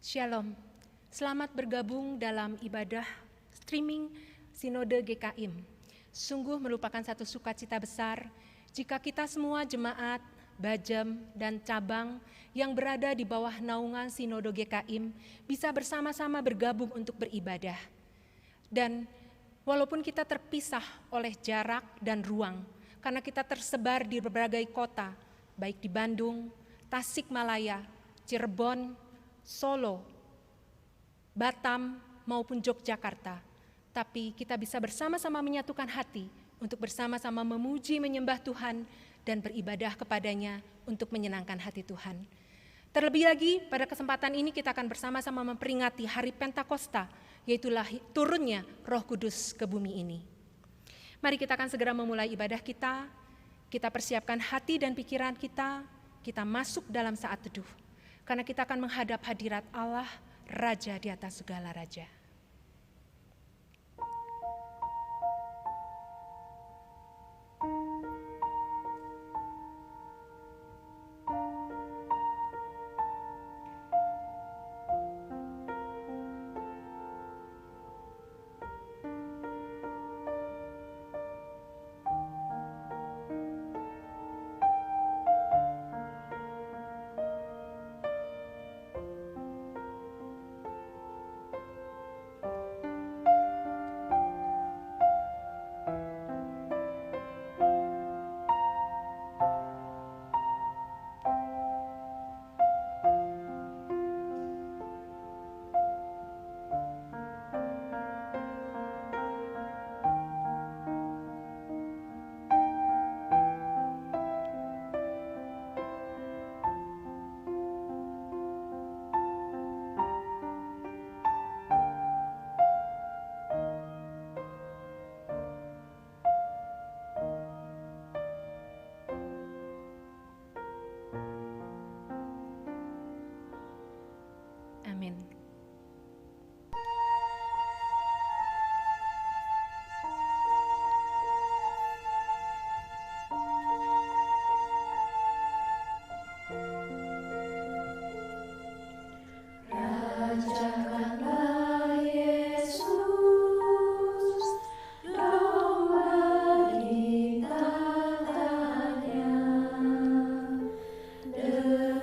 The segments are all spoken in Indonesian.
Shalom, selamat bergabung dalam ibadah streaming Sinode GKIM. Sungguh merupakan satu sukacita besar jika kita semua jemaat, Bajem, dan cabang yang berada di bawah naungan Sinode GKIM bisa bersama-sama bergabung untuk beribadah. Dan walaupun kita terpisah oleh jarak dan ruang, karena kita tersebar di berbagai kota, baik di Bandung, Tasikmalaya, Cirebon, Solo, Batam, maupun Yogyakarta. Tapi kita bisa bersama-sama menyatukan hati untuk bersama-sama memuji, menyembah Tuhan, dan beribadah kepadanya untuk menyenangkan hati Tuhan. Terlebih lagi, pada kesempatan ini kita akan bersama-sama memperingati Hari Pentakosta, yaitu turunnya Roh Kudus ke bumi ini. Mari kita akan segera memulai ibadah kita persiapkan hati dan pikiran kita masuk dalam saat teduh. Karena kita akan menghadap hadirat Allah, Raja di atas segala raja. Amin.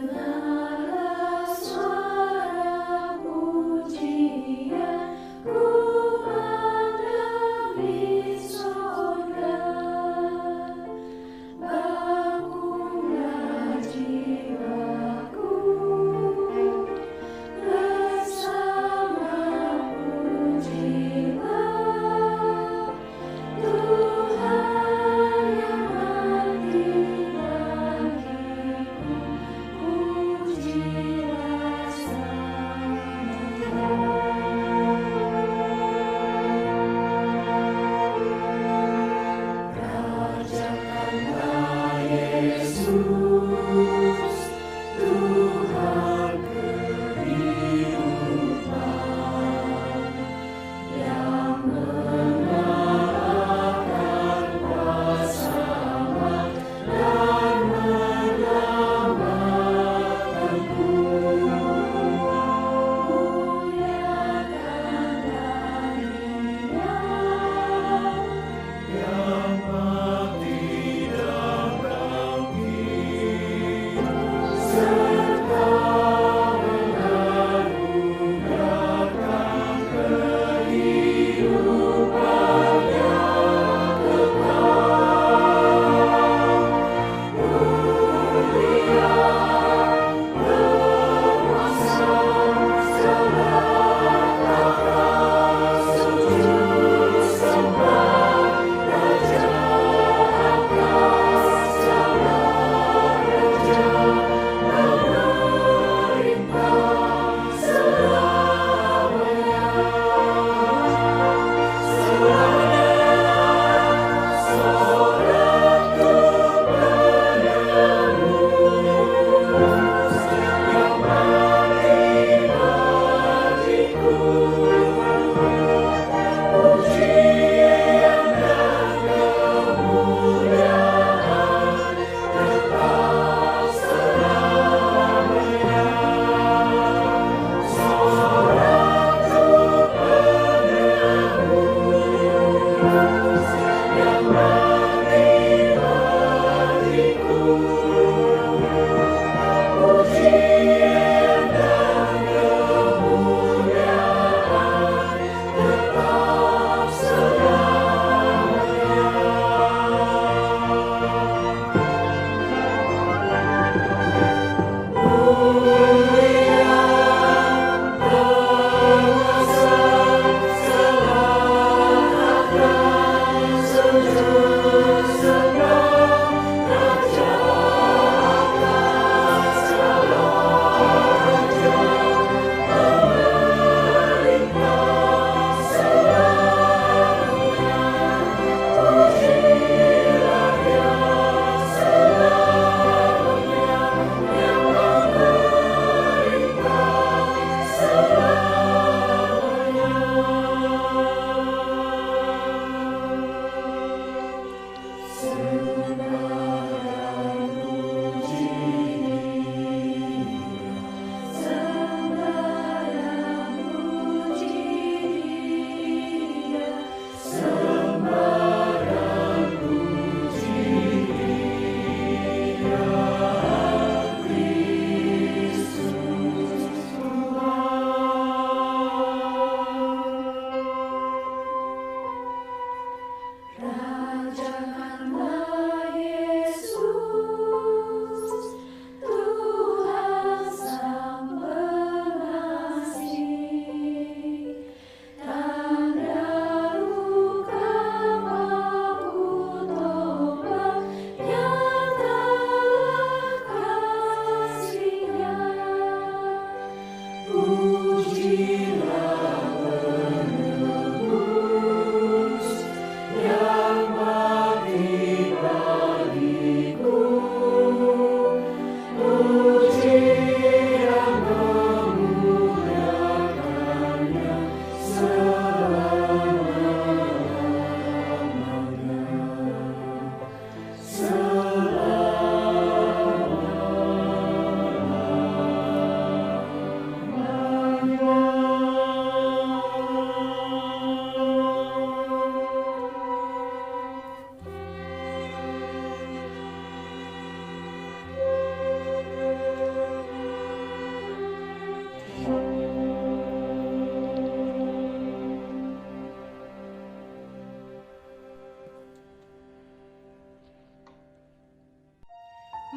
Dengarlah suara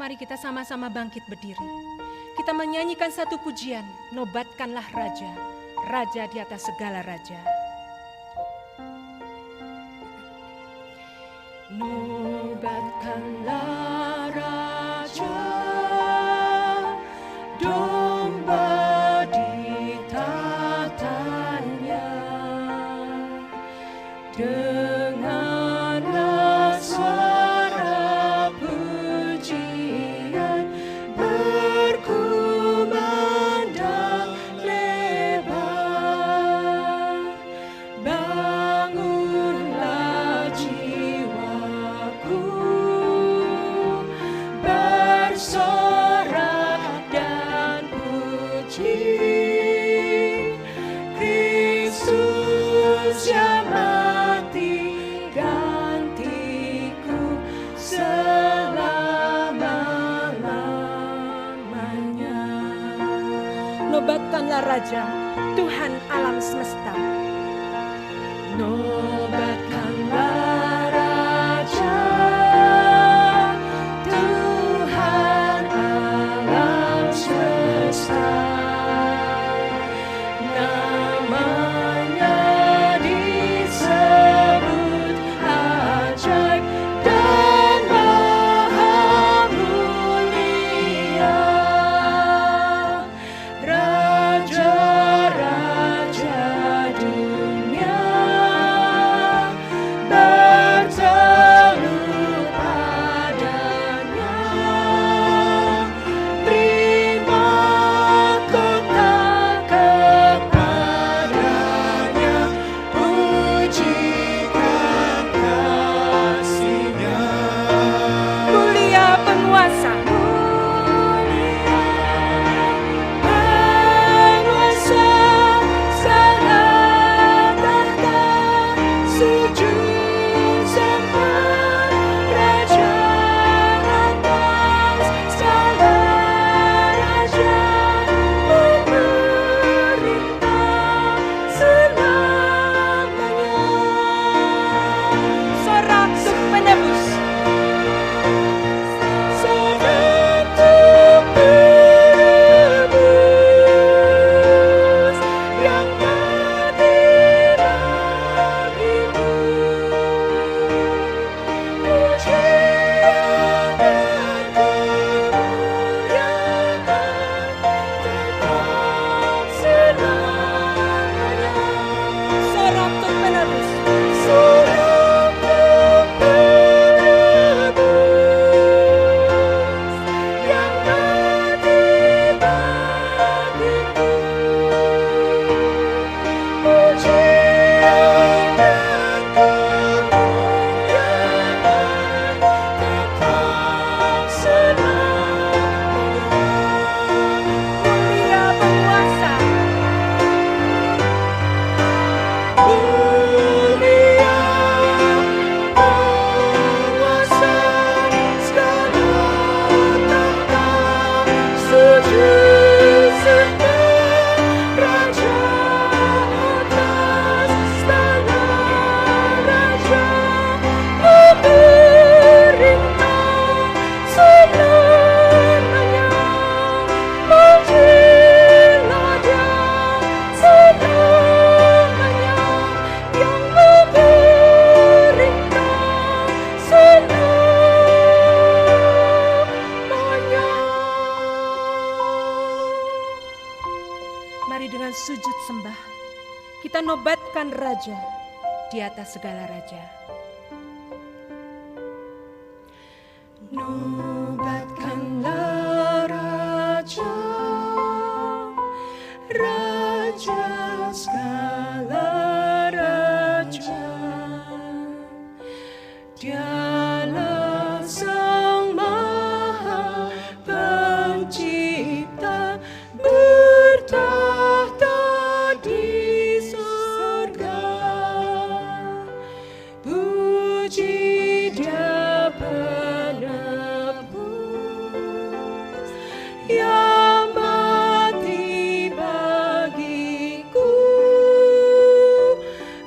Mari kita sama-sama bangkit berdiri. Kita menyanyikan satu pujian, nobatkanlah Raja, Raja di atas segala raja. Nobatkanlah Raja, domba di tatanya, denganlah suara pujian berkumandang lebar. Bangunlah jiwaku, bersorak dan puji Kristus yang mati gantiku selama-lamanya. Nobatkanlah Raja, Tuhan alam semesta. Nobatkanlah Raja, Tuhan alam semesta. Namanya disebut ajaib dan maha mulia. Raja-raja dunia Mari dengan sujud sembah kita nobatkan Raja di atas segala raja. Nobatkanlah Raja, Raja segala raja. Dialah Sang Maha Pencipta, bertahta di surga. Puji Dia penebus yang mati bagiku.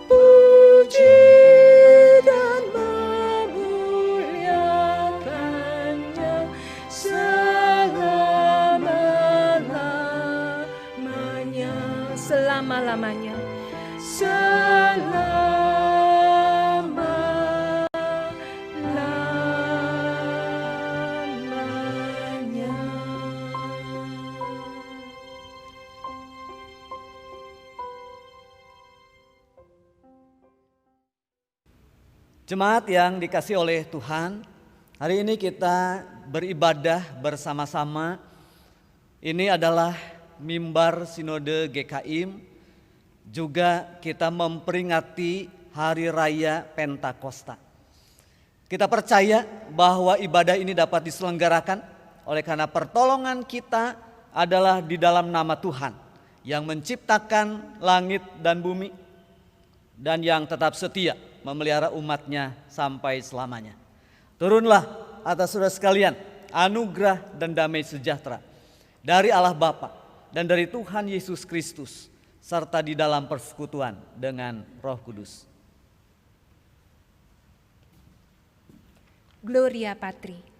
Puji dan memuliakannya selama-lamanya. Selama-lamanya. Jemaat yang dikasihi oleh Tuhan, hari ini kita beribadah bersama-sama. Ini adalah mimbar Sinode GKIM, juga kita memperingati Hari Raya Pentakosta. Kita percaya bahwa ibadah ini dapat diselenggarakan oleh karena pertolongan kita adalah di dalam nama Tuhan yang menciptakan langit dan bumi dan yang tetap setia memelihara umatnya sampai selamanya. Turunlah atas saudara sekalian anugerah dan damai sejahtera dari Allah Bapa dan dari Tuhan Yesus Kristus, serta di dalam persekutuan dengan Roh Kudus. Gloria Patri.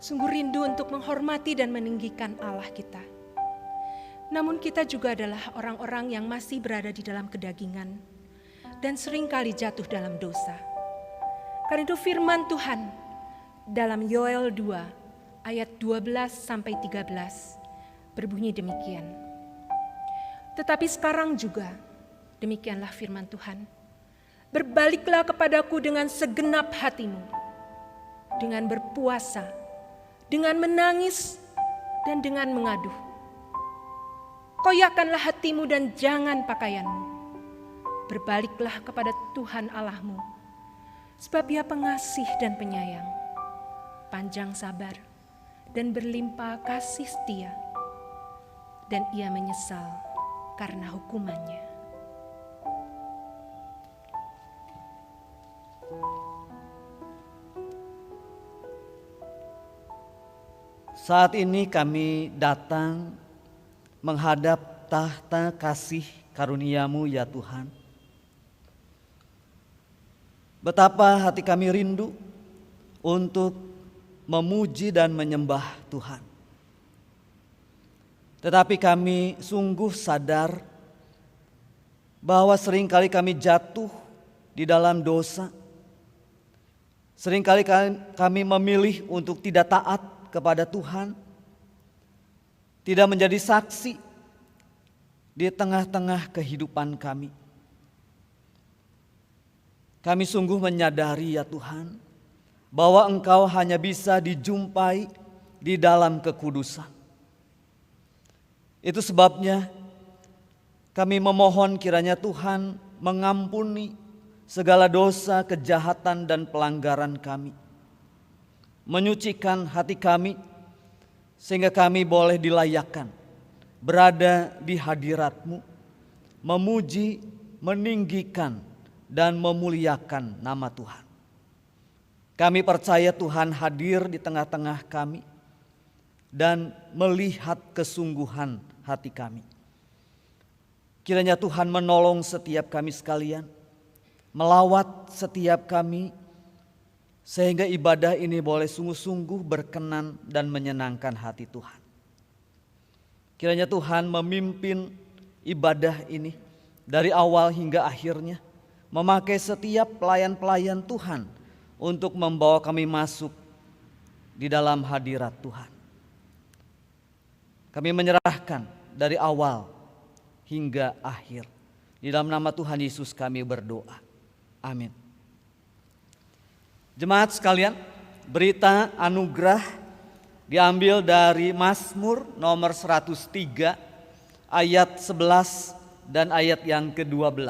Sungguh rindu untuk menghormati dan meninggikan Allah kita. Namun kita juga adalah orang-orang yang masih berada di dalam kedagingan dan seringkali jatuh dalam dosa. Karena itu firman Tuhan dalam Yoel 2 ayat 12-13 berbunyi demikian. Tetapi sekarang juga demikianlah firman Tuhan. Berbaliklah kepadaku dengan segenap hatimu, dengan berpuasa, dengan menangis dan dengan mengaduh. Koyakkanlah hatimu dan jangan pakaianmu. Berbaliklah kepada Tuhan Allahmu, sebab Ia pengasih dan penyayang, panjang sabar dan berlimpah kasih setia, dan Ia menyesal karena hukumannya. Saat ini kami datang menghadap tahta kasih karunia-Mu ya Tuhan. Betapa hati kami rindu untuk memuji dan menyembah Tuhan. Tetapi kami sungguh sadar bahwa seringkali kami jatuh di dalam dosa Seringkali kami memilih untuk tidak taat kepada Tuhan, tidak menjadi saksi di tengah-tengah kehidupan kami. Kami sungguh menyadari ya Tuhan, bahwa Engkau hanya bisa dijumpai di dalam kekudusan. Itu sebabnya kami memohon kiranya Tuhan mengampuni segala dosa, kejahatan, dan pelanggaran kami. Menyucikan hati kami sehingga kami boleh dilayakkan berada di hadirat-Mu, memuji, meninggikan, dan memuliakan nama Tuhan. Kami percaya Tuhan hadir di tengah-tengah kami dan melihat kesungguhan hati kami. Kiranya Tuhan menolong setiap kami sekalian, melawat setiap kami, sehingga ibadah ini boleh sungguh-sungguh berkenan dan menyenangkan hati Tuhan. Kiranya Tuhan memimpin ibadah ini dari awal hingga akhirnya, memakai setiap pelayan-pelayan Tuhan untuk membawa kami masuk di dalam hadirat Tuhan. Kami menyerahkan dari awal hingga akhir. Di dalam nama Tuhan Yesus kami berdoa. Amin. Jemaat sekalian, berita anugerah diambil dari Mazmur nomor 103 ayat 11 dan ayat yang ke-12.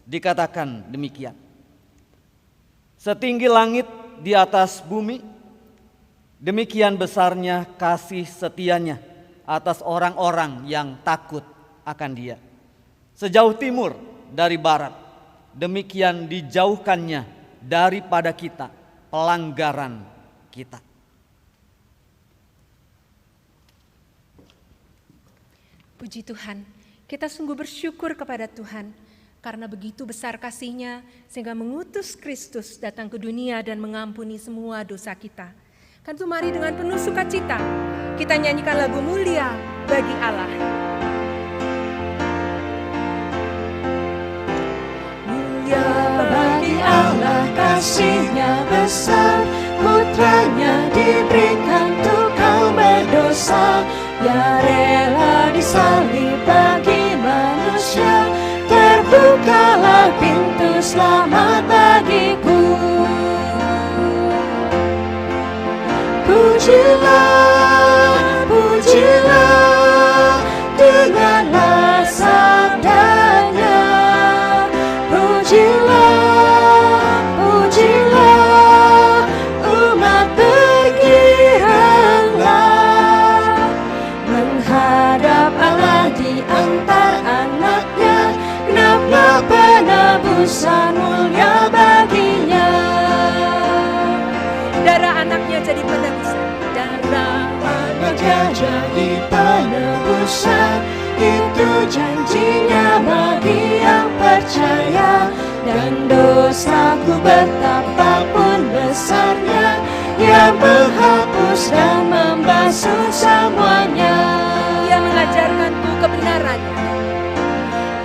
Dikatakan demikian. Setinggi langit di atas bumi, demikian besarnya kasih setianya atas orang-orang yang takut akan Dia. Sejauh timur dari barat, demikian dijauhkannya daripada kita pelanggaran kita. Puji Tuhan, kita sungguh bersyukur kepada Tuhan karena begitu besar kasih-Nya sehingga mengutus Kristus datang ke dunia dan mengampuni semua dosa kita. Kan itu mari dengan penuh sukacita kita nyanyikan lagu mulia bagi Allah. Mulia bagi Allah, kasih-Nya besar, putranya diberikan untuk kaum berdosa. Ya rela disalib bagi manusia, terbukalah pintu selamat bagiku. Pujilah, pujilah, dengarlah sabdanya. Pujilah, pujilah, umat bergiranglah menghadap Allah di antara anaknya. Genaplah penebusan mulia baginya. Darah anaknya jadi penebusan. Darah anaknya jadi penebusan. Itu janjinya bagi yang percaya. Dan dosaku betapapun besarnya, Ia menghapus dan membasuh semuanya. Ia mengajarkanku kebenarannya.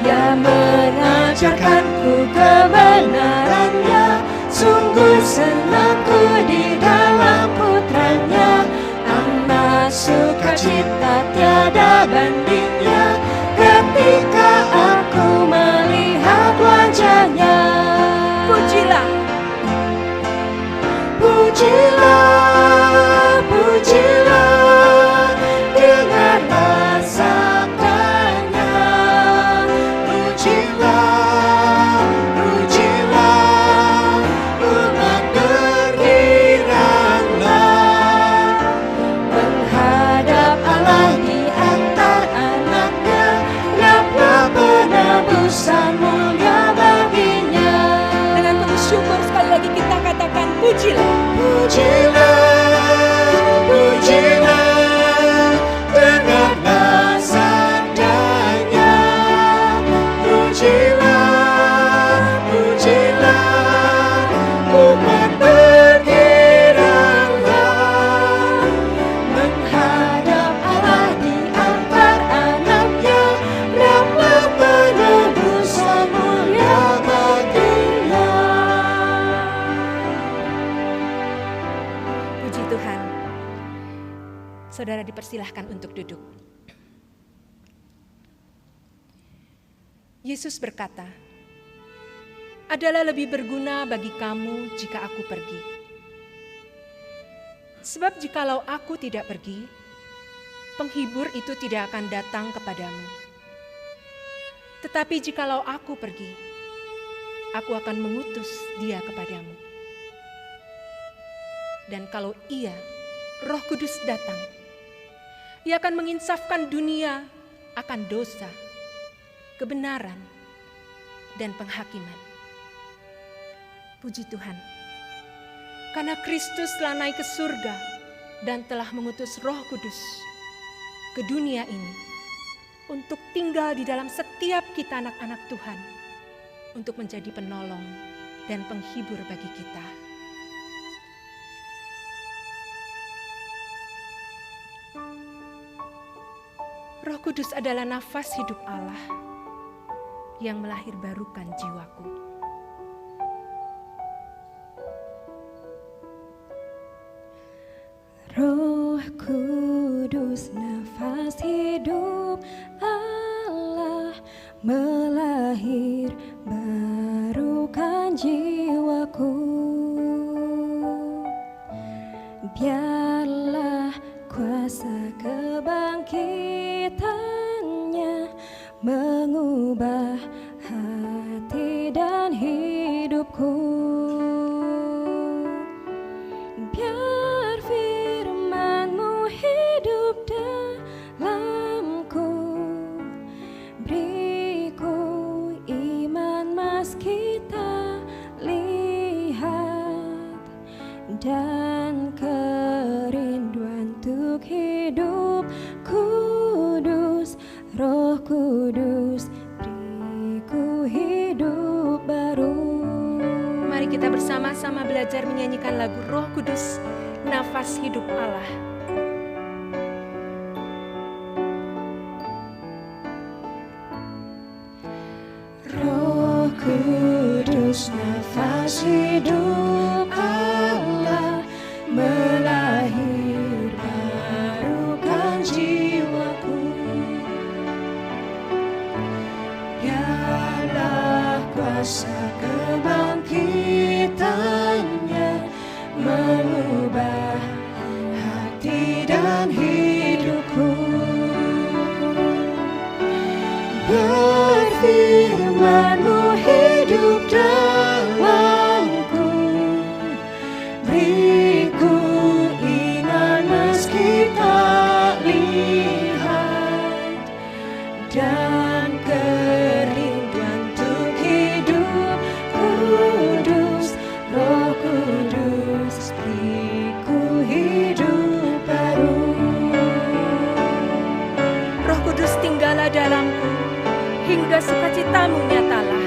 Ia mengajarkanku kebenarannya. Sungguh senangku di dalam putranya. Amat sukacita tiada bandingnya ketika aku melihat wajahnya. Pujilah, pujilah, pujilah, dengarlah sabdanya. Pujilah, pujilah, umat bergiranglah menghadap Allah di antara anaknya. Genaplah penebusan mulia baginya. dengan penuh syukur sekali lagi kita katakan pujilah. Pujilah, pujilah, dengarlah sabdanya. Pujilah, pujilah, umat bergiranglah menghadap Allah di antara anaknya. Genaplah penebusan mulia baginya. Saudara dipersilahkan untuk duduk. Yesus berkata, "Adalah lebih berguna bagi kamu jika aku pergi. Sebab jikalau aku tidak pergi, penghibur itu tidak akan datang kepadamu. Tetapi jikalau aku pergi, aku akan mengutus dia kepadamu. Dan kalau ia, Roh Kudus datang, ia akan menginsafkan dunia akan dosa, kebenaran, dan penghakiman." Puji Tuhan, karena Kristus telah naik ke surga dan telah mengutus Roh Kudus ke dunia ini untuk tinggal di dalam setiap kita anak-anak Tuhan, untuk menjadi penolong dan penghibur bagi kita. Roh Kudus adalah nafas hidup Allah yang melahirbarukan jiwaku. Roh Kudus, nafas hidup Allah, melahirbarukan jiwaku. Biarlah kuasa kebangkitannya mengubah hati dan hidupku. Biar firman-Mu hidup dalamku, beriku iman meski tak lihat, dan kerinduan untuk hidup kudus. Roh Kudus, beriku hidup baru. Mari kita bersama-sama belajar menyanyikan lagu Roh Kudus, nafas hidup Allah. Roh Kudus, nafas hidup Allah, melahirbarukan jiwaku. Biarlah kuasa kebangkitannya mengubah hati dan hidupku. Biar firman-Mu hidup dalamku, beriku iman meski tak lihat, dan kerinduan untuk hidup kudus. Roh Kudus, beriku hidup baru. Roh Kudus, tinggallah dalamku, hingga sukacita-Mu nyatalah.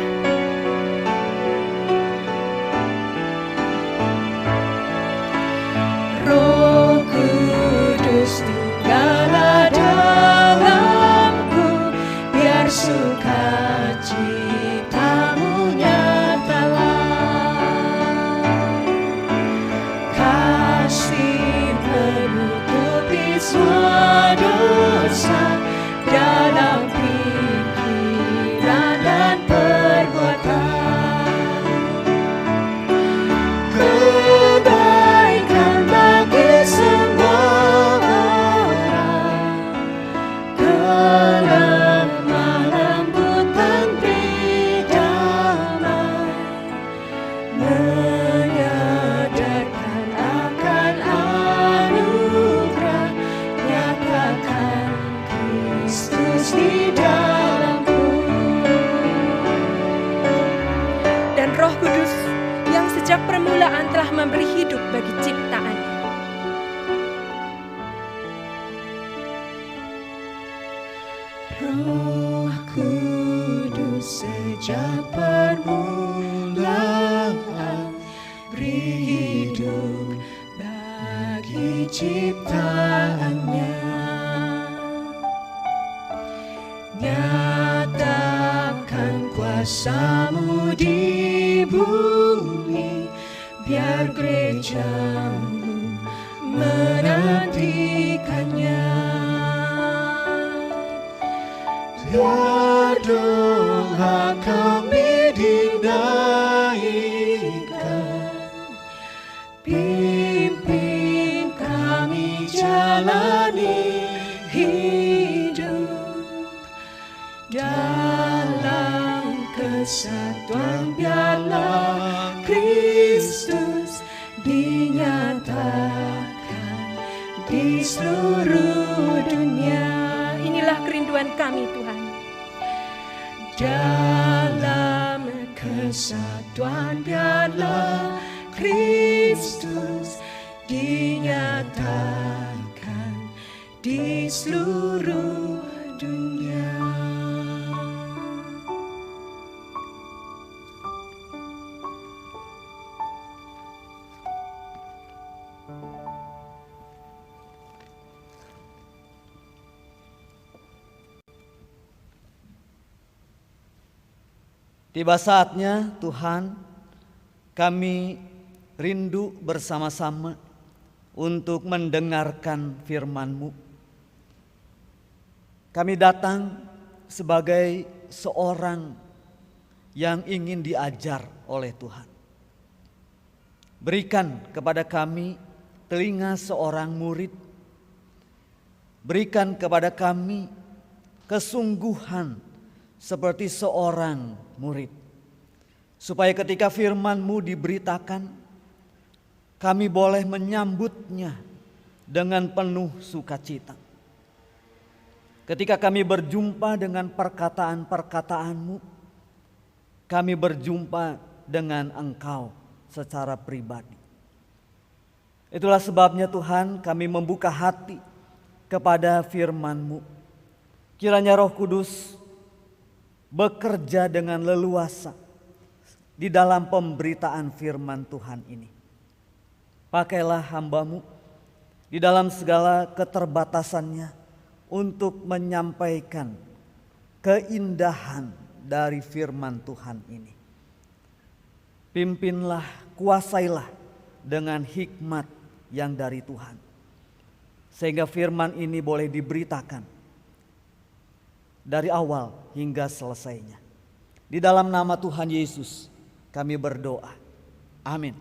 Roh Kudus, tinggallah dalamku, biar sukacita-Mu nyatalah. Kasih menutupi semua dosa dalam pikiran dan perbuatan. Kebaikan bagi semua orang, kelemah lembutan beri damai, menyadarkan akan anugerah, nyatakan Kristus di dalamku. Dan Roh Kudus yang sejak permulaan telah memberi hidup bagi ciptaannya. Roh Kudus, sejak permulaan beri hidup bagi ciptaannya. Nyatakan kuasa-Mu di bumi, biar gereja-Mu menantikannya. Biar doa kami dinaikkan, pimpin kami jalani hidup dalam kesatuan. Biarlah Kristus dinyatakan di seluruh dunia. Inilah kerinduan kami Tuhan. Dalam kesatuan biarlah Kristus dinyatakan di seluruh dunia. Tiba saatnya Tuhan, kami rindu bersama-sama untuk mendengarkan firman-Mu. Kami datang sebagai seorang yang ingin diajar oleh Tuhan. Berikan kepada kami telinga seorang murid. Berikan kepada kami kesungguhan seperti seorang murid. Supaya ketika firman-Mu diberitakan, kami boleh menyambutnya dengan penuh sukacita. Ketika kami berjumpa dengan perkataan-perkataan-Mu, kami berjumpa dengan Engkau secara pribadi. Itulah sebabnya Tuhan, kami membuka hati kepada firman-Mu. Kiranya Roh Kudus bekerja dengan leluasa di dalam pemberitaan firman Tuhan ini. Pakailah hamba-Mu di dalam segala keterbatasannya untuk menyampaikan keindahan dari firman Tuhan ini. Pimpinlah, kuasailah dengan hikmat yang dari Tuhan, sehingga firman ini boleh diberitakan dari awal hingga selesainya. Di dalam nama Tuhan Yesus kami berdoa. Amin.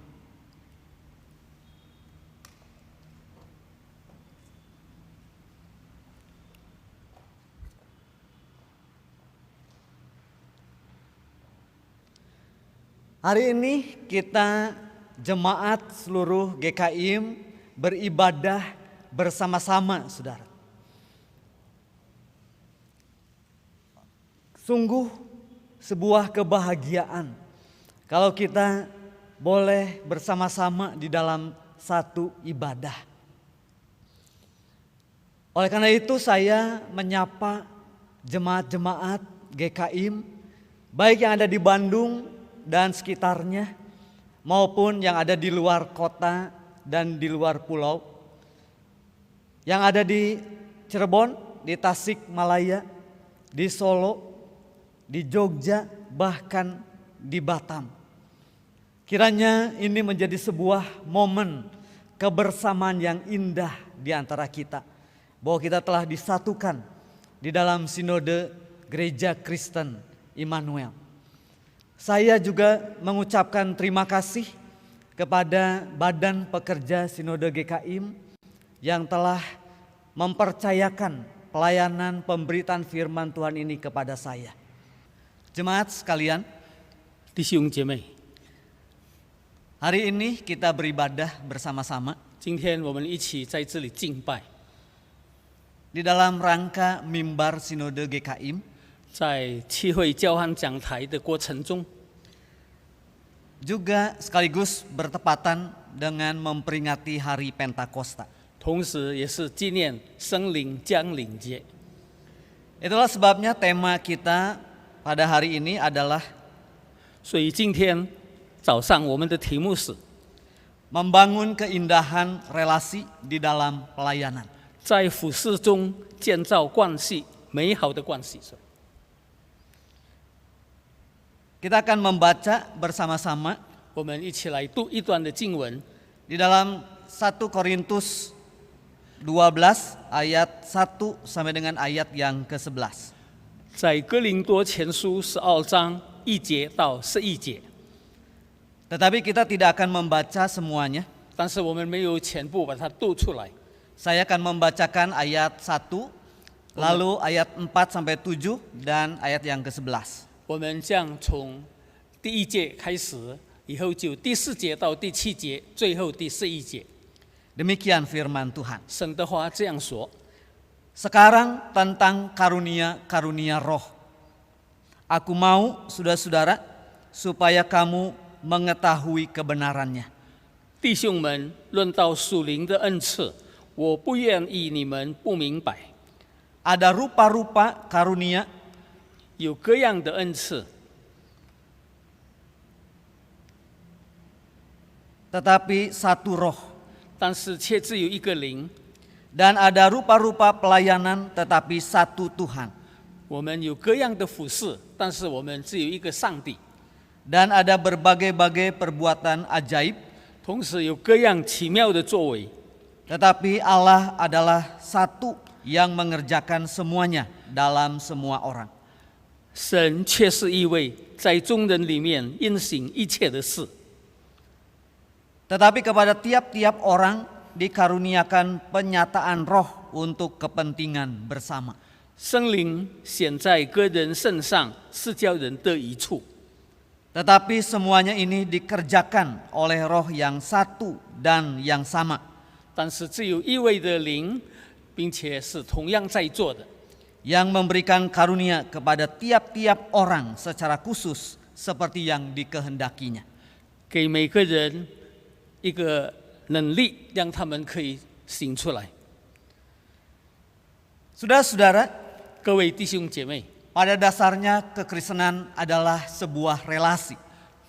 Hari ini kita jemaat seluruh GKIM beribadah bersama-sama, saudara. Sungguh sebuah kebahagiaan kalau kita boleh bersama-sama di dalam satu ibadah. Oleh karena itu saya menyapa jemaat-jemaat GKIM, baik yang ada di Bandung dan sekitarnya, maupun yang ada di luar kota dan di luar pulau, yang ada di Cirebon, di Tasikmalaya, di Solo, di Jogja, bahkan di Batam. Kiranya ini menjadi sebuah momen kebersamaan yang indah di antara kita, bahwa kita telah disatukan di dalam Sinode Gereja Kristen Immanuel. Saya juga mengucapkan terima kasih kepada Badan Pekerja Sinode GKIM yang telah mempercayakan pelayanan pemberitaan firman Tuhan ini kepada saya. Jemaat sekalian, 弟兄姐妹， hari ini kita beribadah bersama-sama 今天我们一起在这里敬拜， di dalam rangka mimbar Sinode GKIM, 在契会交换讲台的过程中， juga sekaligus bertepatan dengan memperingati hari Pentakosta. 同时也是纪念圣灵降临节。 Itulah sebabnya tema kita pada hari ini adalah 所以今天早上我们的题目是 membangun keindahan relasi di dalam pelayanan. 在服事中建造关系，美好的关系。 Kita akan membaca bersama-sama 我们一起来读一段的经文， di dalam 1 Korintus 12 ayat 1 sampai dengan ayat yang ke-11. 在哥林多前书12章1节到11节， Tetapi kita tidak akan membaca semuanya. 但是我们没有全部把它读出来。 Saya akan membacakan ayat 1, lalu ayat 4 sampai 7 dan ayat yang ke-11. 我们将从第1节开始，以后就第4节到第7节，最后第11节。 Demikian firman Tuhan. 神的话这样说： Sekarang tentang karunia-karunia roh. Aku mau, saudara-saudara, supaya kamu mengetahui kebenarannya. 弟兄们，论到属灵的恩赐，我不愿意你们不明白。 Ada rupa-rupa karunia, 有各样的恩赐， tetapi satu roh. 但是却只有一个灵。 Dan ada rupa-rupa pelayanan, tetapi satu Tuhan. 我们有各样的服侍，但是我们只有一个上帝。 Dan ada berbagai-bagai perbuatan ajaib, 同时有各样奇妙的作为， tetapi Allah adalah satu yang mengerjakan semuanya dalam semua orang. 神却是一位在众人里面运行一切的事。 Tetapi kepada tiap-tiap orang dikaruniakan penyataan roh untuk kepentingan bersama. 圣灵显在个人身上，是叫人得益处。 Tetapi semuanya ini dikerjakan oleh roh yang satu dan yang sama. 但是只有一位的灵，并且是同样在做的， Yang memberikan karunia kepada tiap-tiap orang secara khusus seperti yang dikehendakinya. 给每个人一个能力，让他们可以行出来。 Saudara-saudara, 各位弟兄姐妹， pada dasarnya kekristenan adalah sebuah relasi.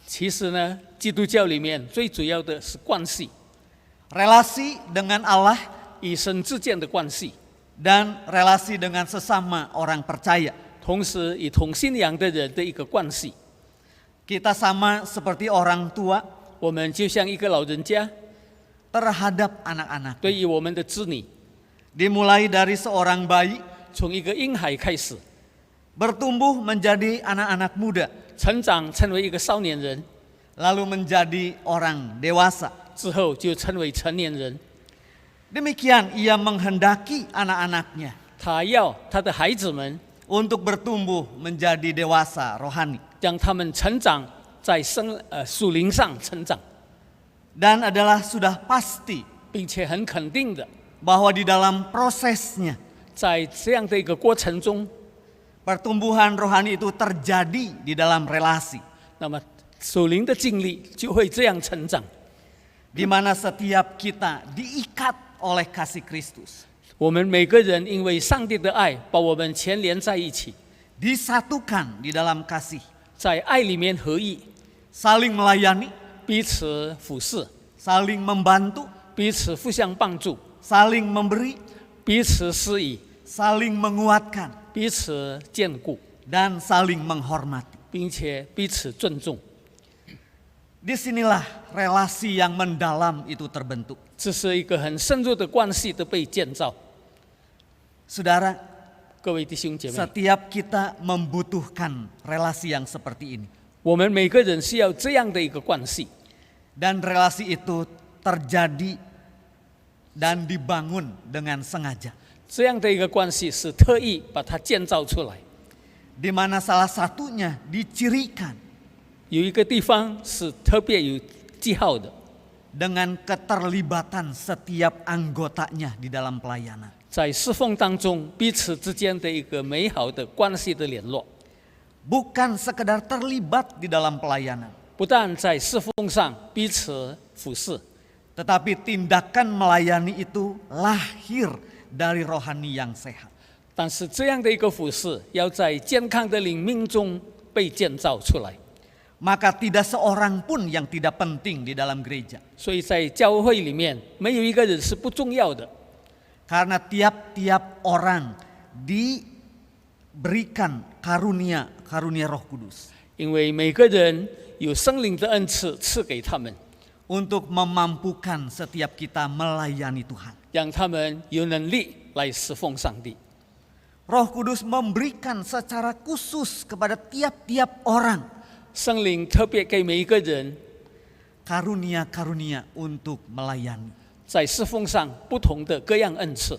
其实呢，基督教里面最主要的是关系， Relasi dengan Allah 与神之间的关系， dan relasi dengan sesama orang percaya. 同时与同信仰的人的一个关系。 Kita sama seperti orang tua 我们就像一个老人家， terhadap anak-anak. 对于我们的子女， Dimulai dari seorang bayi 从一个婴孩开始， bertumbuh menjadi anak-anak muda, 成长成为一个少年人， lalu menjadi orang dewasa. 之后就成为成年人。 Demikian ia menghendaki anak-anaknya 他要他的孩子们， untuk bertumbuh menjadi dewasa rohani. 让他们成长在属灵上成长， Dan adalah sudah pasti 并且很肯定的， bahwa di dalam prosesnya 在这样的一个过程中， pertumbuhan rohani itu terjadi di dalam relasi, 那么属灵的经历就会这样成长。 di mana setiap kita diikat oleh kasih Kristus, 我们每个人因为上帝的爱把我们牵连在一起， disatukan di dalam kasih, 在爱里面合一， saling melayani, 彼此服侍， saling membantu, 彼此互相帮助， saling memberi, 彼此施以， saling menguatkan, 彼此坚固， dan saling menghormati. 并且彼此尊重。 Disinilah relasi yang mendalam itu terbentuk. 这是一个很深入的关系的被建造。 Saudara, 各位弟兄姐妹， setiap kita membutuhkan relasi yang seperti ini. 我们每个人需要这样的一个关系， Dan relasi itu terjadi dan dibangun dengan sengaja. 这样的一个关系是特意把它建造出来。 Di mana salah satunya dicirikan 有一个地方是特别有记号的， dengan keterlibatan setiap anggotanya di dalam pelayanan. 在侍奉当中彼此之间的一个美好的关系的联络， Bukan sekedar terlibat di dalam pelayanan, 不但在侍奉上彼此服侍， tetapi tindakan melayani itu lahir dari rohani yang sehat. 但是这样的一个服侍要在健康的灵命中被建造出来。 Maka tidak seorang pun yang tidak penting di dalam gereja. 所以在教会里面没有一个人是不重要的， Karena tiap-tiap orang diberikan karunia Roh Kudus 因为每个人有圣灵的恩赐赐给他们， untuk memampukan setiap kita melayani Tuhan. 让他们有能力来侍奉上帝。 Roh Kudus memberikan secara khusus kepada tiap-tiap orang 圣灵特别给每一个人 karunia-karunia untuk melayani. 在侍奉上不同的各样恩赐，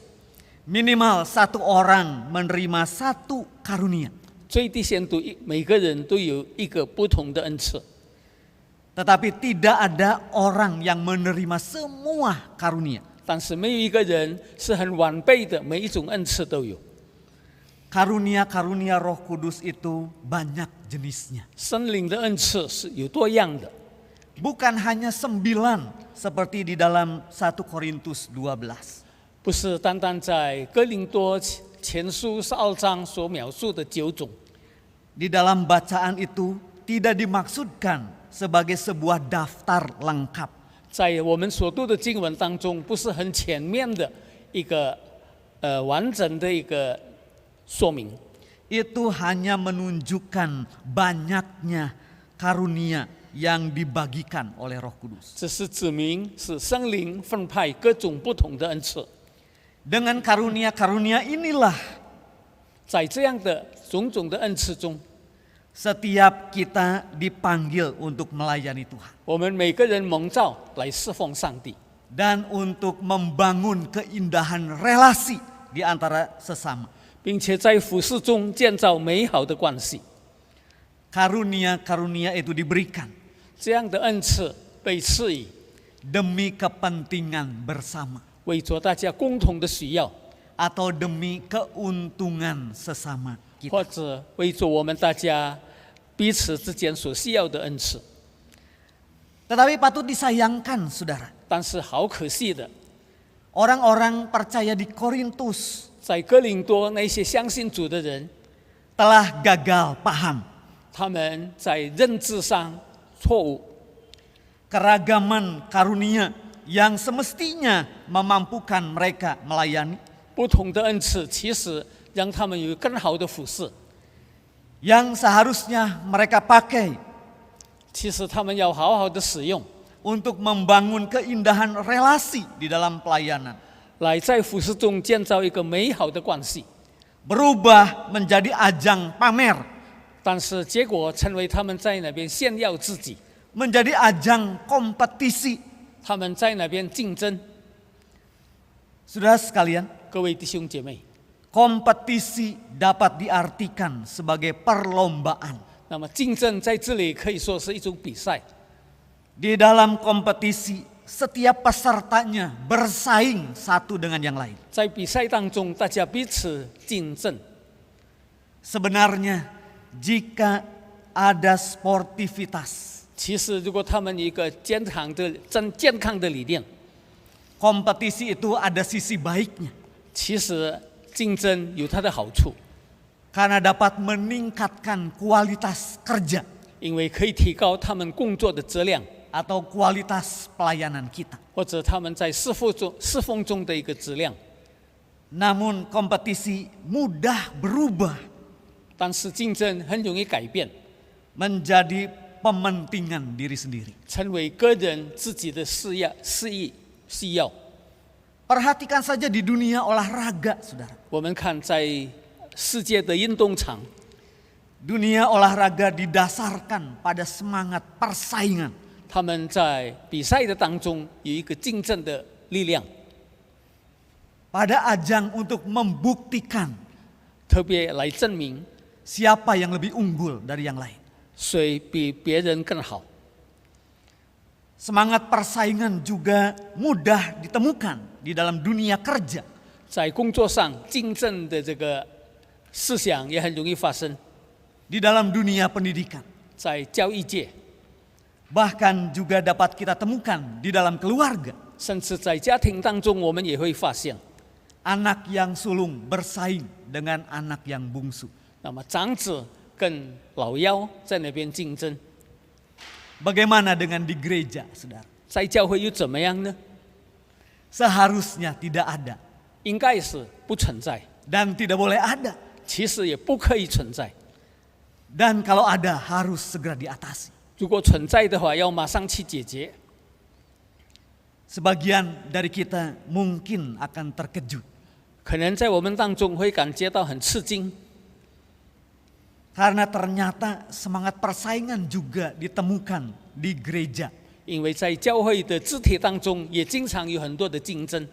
Minimal satu orang menerima satu karunia. 最低限度每个人都有一个不同的恩赐， Tetapi tidak ada orang yang menerima semua karunia. 但是没有一个人是很完备的，每一种恩赐都有。 Karunia-karunia Roh Kudus itu banyak jenisnya. 圣灵的恩赐是有多样的， Bukan hanya 9 seperti di dalam 1 Korintus 12. 不是单单在哥林多前书12章所描述的9种。 Di dalam bacaan itu tidak dimaksudkan sebagai sebuah daftar lengkap. 在我们所读的经文当中，不是很全面的一个完整的一个说明。 Itu hanya menunjukkan banyaknya karunia yang dibagikan oleh Roh Kudus. 这是指明是圣灵分派各种不同的恩赐， Dengan karunia-karunia inilah 在这样的种种的恩赐中， setiap kita dipanggil untuk melayani Tuhan 我们每个人蒙召来侍奉上帝， dan untuk membangun keindahan relasi di antara sesama. 并且在服事中建造美好的关系。 Karunia-karunia itu diberikan 这样的恩赐被赐予， demi kepentingan bersama 为着大家共同的需要， atau demi keuntungan sesama 或 kita. 者为着我们大家彼此之间所需要的恩赐。 Tetapi patut disayangkan, saudara, 但是好可惜的， orang-orang percaya di Korintus 在哥林多那些相信主的人， telah gagal paham 他们在认知上错误， keragaman karunia yang semestinya memampukan mereka melayani, 不同的恩赐其实让他们有更好的服侍， yang seharusnya mereka pakai 其实他们要好好的使用， untuk membangun keindahan relasi di dalam pelayanan, 来在服侍中建造一个美好的关系。 berubah menjadi ajang pamer, 但是结果成为他们在那边炫耀自己， menjadi ajang kompetisi. 他们在那边竞争。 Saudara sekalian, 各位弟兄姐妹， kompetisi dapat diartikan sebagai perlombaan. 那么竞争在这里可以说是一种比赛。 Di dalam kompetisi, setiap pesertanya bersaing satu dengan yang lain. 在比赛当中，大家彼此竞争。 Sebenarnya, jika ada sportivitas, 其实，如果他们有一个健康的理念， kompetisi itu ada sisi baiknya. 其实竞争有它的好处， Karena dapat meningkatkan kualitas kerja 因为可以提高他们工作的质量， atau kualitas pelayanan kita. 或者他们在侍奉中的一个质量。 Namun kompetisi mudah berubah 但是竞争很容易改变， menjadi pementingan diri sendiri. 成为个人自己的事业需要。 Perhatikan saja di dunia olahraga, saudara. 我们看在世界的运动场， Dunia olahraga didasarkan pada semangat persaingan. 他们在比赛的当中有一个竞争的力量， Pada ajang untuk membuktikan 特别来证明 siapa yang lebih unggul dari yang lain. 谁比别人更好。 Semangat persaingan juga mudah ditemukan di dalam dunia kerja. 在工作上竞争的这个思想也很容易发生， Di dalam dunia pendidikan. 在教育界， Bahkan juga dapat kita temukan di dalam keluarga. 甚至在家庭当中，我们也会发现， Anak yang sulung bersaing dengan anak yang bungsu. 那么长子跟老幺在那边竞争， Bagaimana dengan di gereja, saudara? 在教会又怎么样呢？ Seharusnya tidak ada 应该是不存在， dan tidak boleh ada. 其实也不可以存在。 Dan kalau ada harus segera diatasi. 如果存在的话，要马上去解决。Sebagian dari kita mungkin akan terkejut 可能在我们当中会感觉到很吃惊， karena ternyata semangat persaingan juga ditemukan di gereja. 因为在教会的肢体当中也经常有很多的竞争。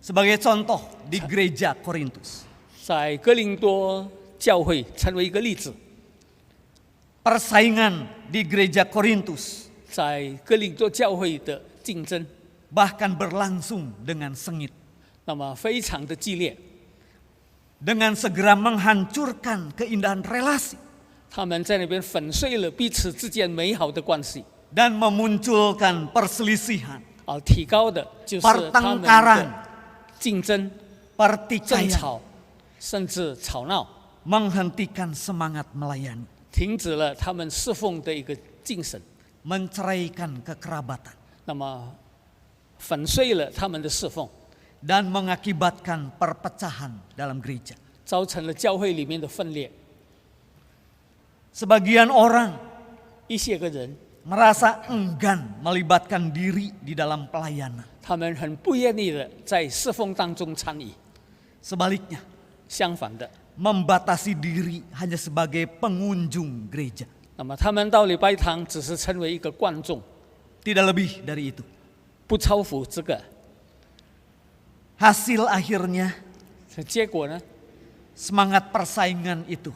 Sebagai contoh di gereja Korintus, 在哥林多教会成为一个例子， persaingan di gereja Korintus 在哥林多教会的竞争， bahkan berlangsung dengan sengit, 那么非常的激烈， dengan segera menghancurkan keindahan relasi 他们在那边粉碎了彼此之间美好的关系， dan memunculkan perselisihan, 而提高的就是他们 pertengkaran, 的竞争、争 pertikaian, 吵，甚至吵闹， menghentikan semangat melayani, 停止了他们侍奉的一个精神， menceraikan kekerabatan, 那么粉碎了他们的侍奉， dan mengakibatkan perpecahan dalam gereja. 造成了教会里面的分裂。 Sebagian orang 一些个人， merasa enggan melibatkan diri di dalam pelayanan. 他们很不愿意的在侍奉当中参与， Sebaliknya, 相反的， membatasi diri hanya sebagai pengunjung gereja. 那么他们到礼拜堂只是成为一个观众， Tidak lebih dari itu. 不超乎这个。 Hasil akhirnya, 结果呢？ semangat persaingan itu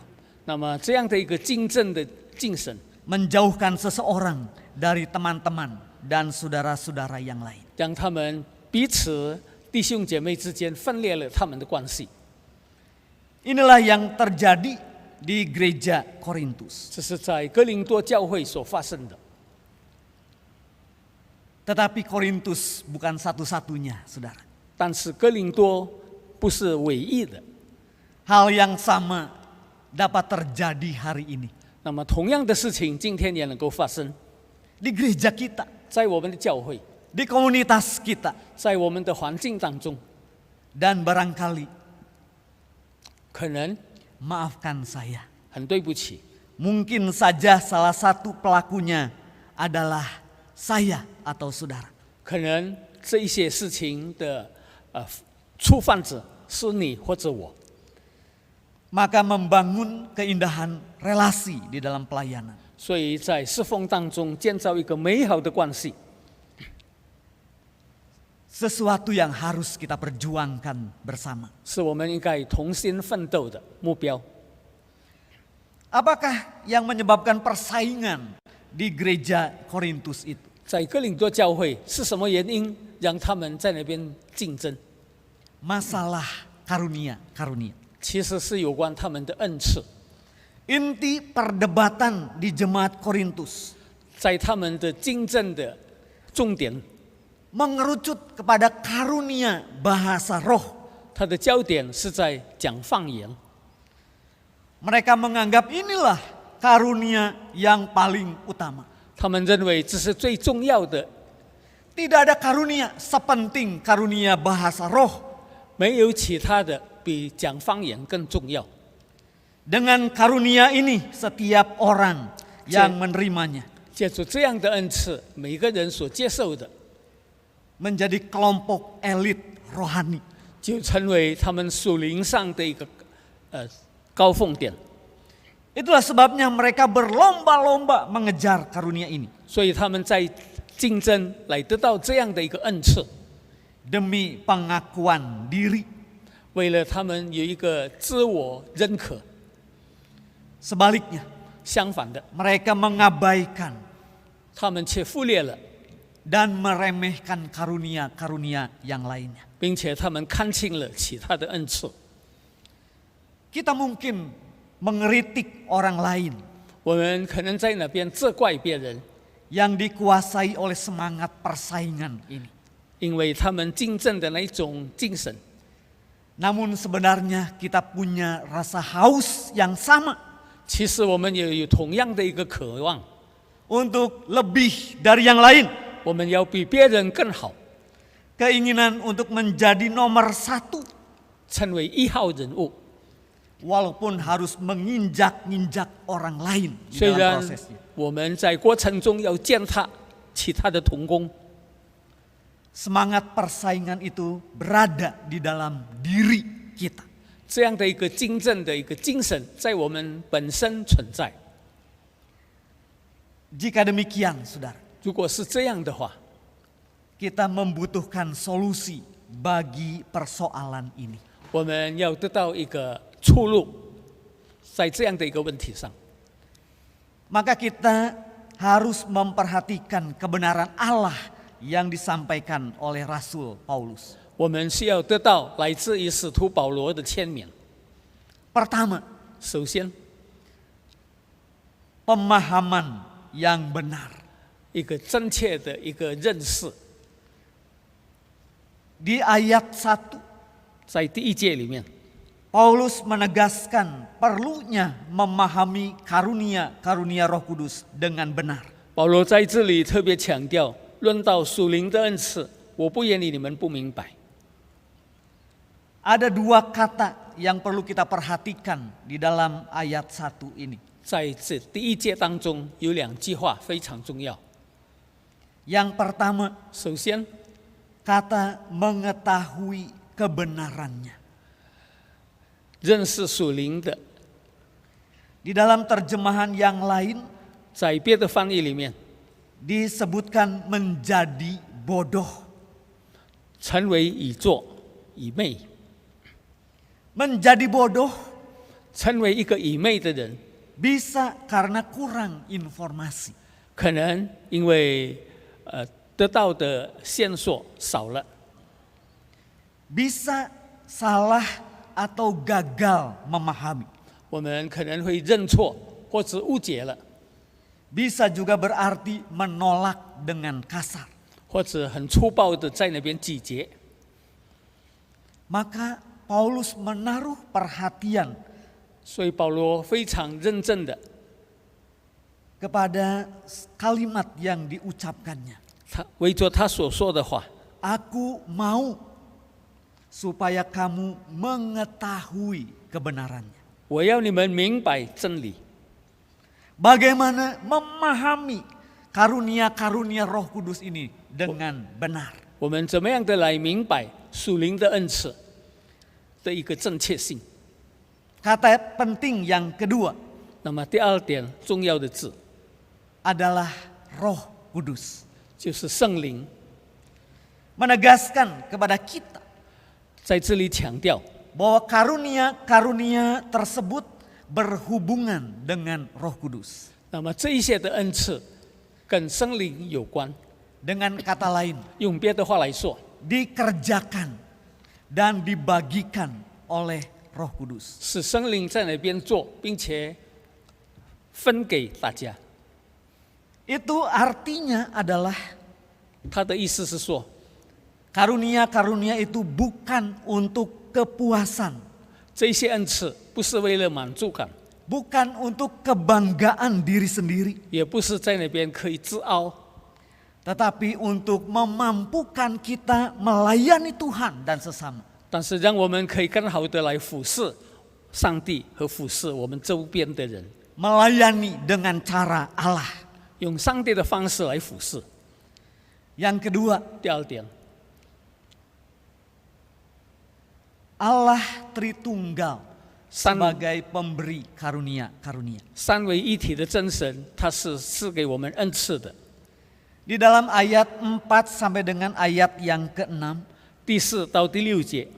那么这样的一个竞争的精神， menjauhkan seseorang dari teman-teman dan saudara-saudara yang lain. 让他们彼此弟兄姐妹之间分裂了他们的关系。 Inilah yang terjadi di gereja Korintus. 这是在哥林多教会所发生的。 Tetapi Korintus bukan satu-satunya, saudara. 但是哥林多不是唯一的。 Hal yang sama dapat terjadi hari ini 那么同样的事情今天也能够发生 di gereja kita, 在我们的教会， di komunitas kita, 在我们的环境当中， dan barangkali 可能 maafkan saya, 很对不起， mungkin saja salah satu pelakunya adalah saya atau saudara. 可能这一些事情的触犯者是你或者我。 Maka membangun keindahan relasi di dalam pelayanan. 所以在侍奉当中建造一个美好的关系， Sesuatu yang harus kita perjuangkan bersama. 是我们应该同心奋斗的目标。 Apakah yang menyebabkan persaingan di gereja Korintus itu? 在哥林多教会是什么原因让他们在那边竞争？ Masalah karunia. 其实是有关他们的恩赐。 Inti perdebatan di jemaat Korintus 在他们的竞争的重点， mengerucut kepada karunia bahasa roh. 它的焦点是在讲方言。 Mereka menganggap inilah karunia yang paling utama. 他们认为这是最重要的， Tidak ada karunia sepenting karunia bahasa roh. 没有其他的比讲方言更重要。 Dengan karunia ini setiap orang yang menerimanya 借助这样的恩赐，每个人所接受的， menjadi kelompok elit rohani. 就成为他们属灵上的一个高峰点。 Itulah sebabnya mereka berlomba-lomba mengejar karunia ini 所以他们在竞争来得到这样的一个恩赐， demi pengakuan diri. 为了他们有一个自我认可。 Sebaliknya, 相反的， mereka mengabaikan 他们却忽略了， dan meremehkan karunia-karunia yang lainnya. 并且他们看清了其他的恩赐。 Kita mungkin mengkritik orang lain 我们可能在那边责怪别人， yang dikuasai oleh semangat persaingan ini. 因为他们竞争的那一种精神。 Namun sebenarnya kita punya rasa haus yang sama 其实我们也有同样的一个渴望， untuk lebih dari yang lain. 我们要比别人更好， Keinginan untuk menjadi nomor satu 成为一号人物。 walaupun harus menginjak-injak orang lain di 虽 dalam 然 prosesnya. 我们在过程中要践踏其他的同工， semangat persaingan itu berada di dalam diri kita. 这样的一个精正的一个精神在我们本身存在。 Jika demikian, saudara, 如果是这样的话， kita membutuhkan solusi bagi persoalan ini. 我们要得到一个出路，在这样的一个问题上， Maka kita harus memperhatikan kebenaran Allah yang disampaikan oleh Rasul Paulus. 我们需要得到来自于使徒保罗的签名。 Pertama, 首先， pemahaman yang benar. 一个正确的一个认识， Di ayat 1, 在第1节里面， Paulus menegaskan perlunya memahami karunia-karunia Roh Kudus dengan benar. 保罗在这里特别强调，论到属灵的恩赐，我不愿意你们不明白。 Ada 2 kata yang perlu kita perhatikan di dalam ayat 1 ini. 在这第1节当中有2句话非常重要。 Yang pertama, 首先， kata mengetahui kebenarannya. 认识属灵的， Di dalam terjemahan yang lain 在别的翻译里面， disebutkan menjadi bodoh. 成为以作以昧， Menjadi bodoh 成为一个以昧的人， bisa karena kurang informasi. 可能因为得到的线索少了， Bisa salah atau gagal memahami. 我们可能会认错或者误解了， Bisa juga berarti menolak dengan kasar. 或者很粗暴的在那边咀嚼。 Maka Paulus menaruh perhatian 所以保罗非常认真的， kepada kalimat yang diucapkannya. 他为着他所说的话， Aku mau supaya kamu mengetahui kebenarannya. 我要你们明白真理。 Bagaimana memahami karunia-karunia Roh Kudus ini dengan benar. 我们怎么样的来明白属灵的恩赐的一个正确性？ Kata penting yang kedua 那么第2点重要的字 adalah Roh Kudus. 就是圣灵， Menegaskan kepada kita 在这里强调 bahwa karunia-karunia tersebut berhubungan dengan Roh Kudus. 那么这一些的恩赐跟圣灵有关。 Dengan kata lain, 用别的话来说， dikerjakan dan dibagikan oleh Roh Kudus. 是圣灵在那边做，并且分给大家。 Itu artinya adalah 他的意思是说， karunia-karunia itu bukan untuk kepuasan, 这些恩赐不是为了满足感， bukan untuk kebanggaan diri sendiri, 也不是在那边可以自傲， tetapi untuk memampukan kita melayani Tuhan dan sesama. 但是让我们可以更好的来服侍上帝和服侍我们周边的人， Melayani dengan cara Allah. 用上帝的方式来服侍。 Yang kedua, 第2点， Allah Tritunggal 三 sebagai pemberi karunia-karunia. 三位一体的真神，他是赐给我们恩赐的。 Di dalam ayat 4 sampai dengan ayat yang ke-6, 第4到第6节，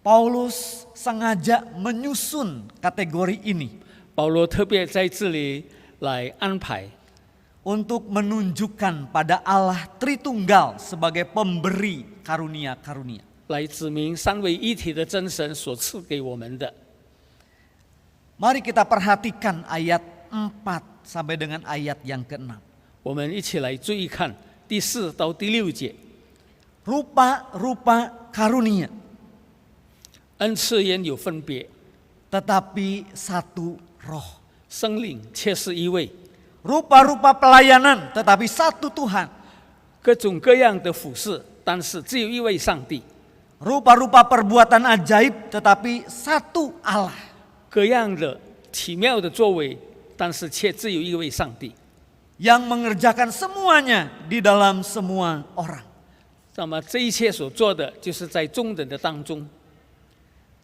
Paulus sengaja menyusun kategori ini 保罗特别在这里来安排， untuk menunjukkan pada Allah Tritunggal sebagai pemberi karunia-karunia. 来指明三位一体的真神所赐给我们的。 Mari kita perhatikan ayat 4 sampai dengan ayat yang ke-6. 我们一起来注意看第4到第6节， Rupa-rupa karunia, 恩赐原有分别， tetapi satu roh. 生灵却是一位， Rupa-rupa pelayanan, tetapi satu Tuhan. 各种各样的服侍，但是只有一位上帝； Rupa-rupa perbuatan ajaib, tetapi satu Allah. 各样的奇妙的作为，但是却只有一位上帝。 Yang mengerjakan semuanya di dalam semua orang. 那么这一切所做的，就是在众人的当中。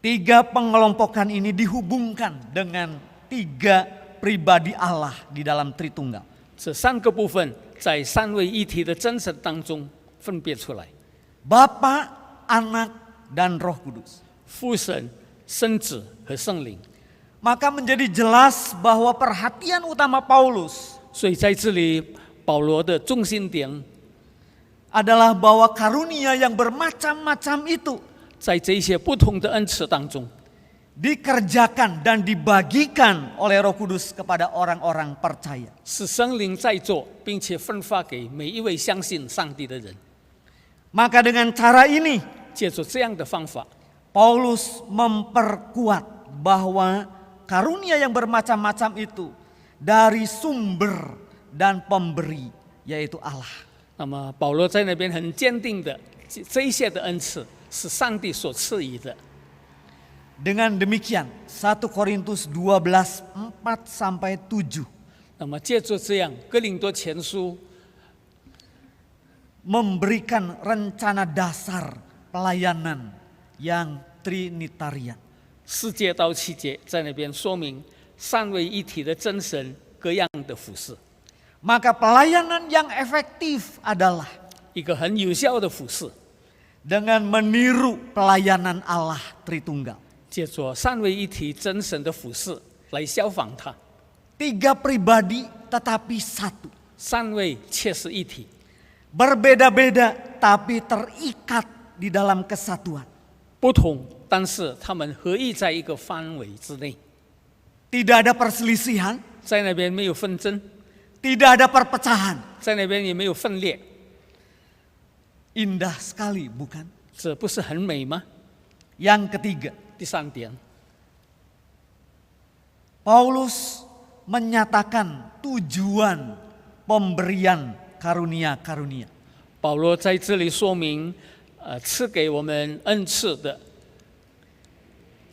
Tiga pengelompokan ini dihubungkan dengan tiga pribadi Allah di dalam Tritunggal. 这三个部分在三位一体的真神当中分别出来， Bapa, Anak, dan Roh Kudus. 父神、圣子和圣灵。 Maka menjadi jelas bahwa perhatian utama Paulus 所以在这里，保罗的中心点 adalah bahwa karunia yang bermacam-macam itu 在这一些不同的恩赐当中， dikerjakan dan dibagikan oleh Roh Kudus kepada orang-orang percaya. 是圣灵在做，并且分发给每一位相信上帝的人。 Maka dengan cara ini 借着这样的方法， Paulus memperkuat bahwa karunia yang bermacam-macam itu dari sumber dan pemberi, yaitu Allah. 那么保罗在那边很坚定的，这一些的恩赐是上帝所赐予的。 Dengan demikian 1 Korintus 12:4-7那么借着这样，哥林多前书 memberikan rencana dasar pelayanan yang trinitarian. 4节到7节在那边说明三位一体的真神各样的服事。 Maka pelayanan yang efektif adalah 一个很有效的服事， dengan meniru pelayanan Allah Tritunggal. 借着三位一体真神的服事来效仿他。 Tiga pribadi tetapi satu. 三位却是一体， Berbeda-beda tapi terikat di dalam kesatuan. 不同，但是他们合一在一个范围之内， Tidak ada perselisihan, 在那边没有纷争， tidak ada perpecahan. 在那边也没有分裂， Indah sekali, bukan? 这不是很美吗？ Yang ketiga, 第三点， Paulus menyatakan tujuan pemberian karunia-karunia. 保罗在这里说明，赐给我们恩赐的，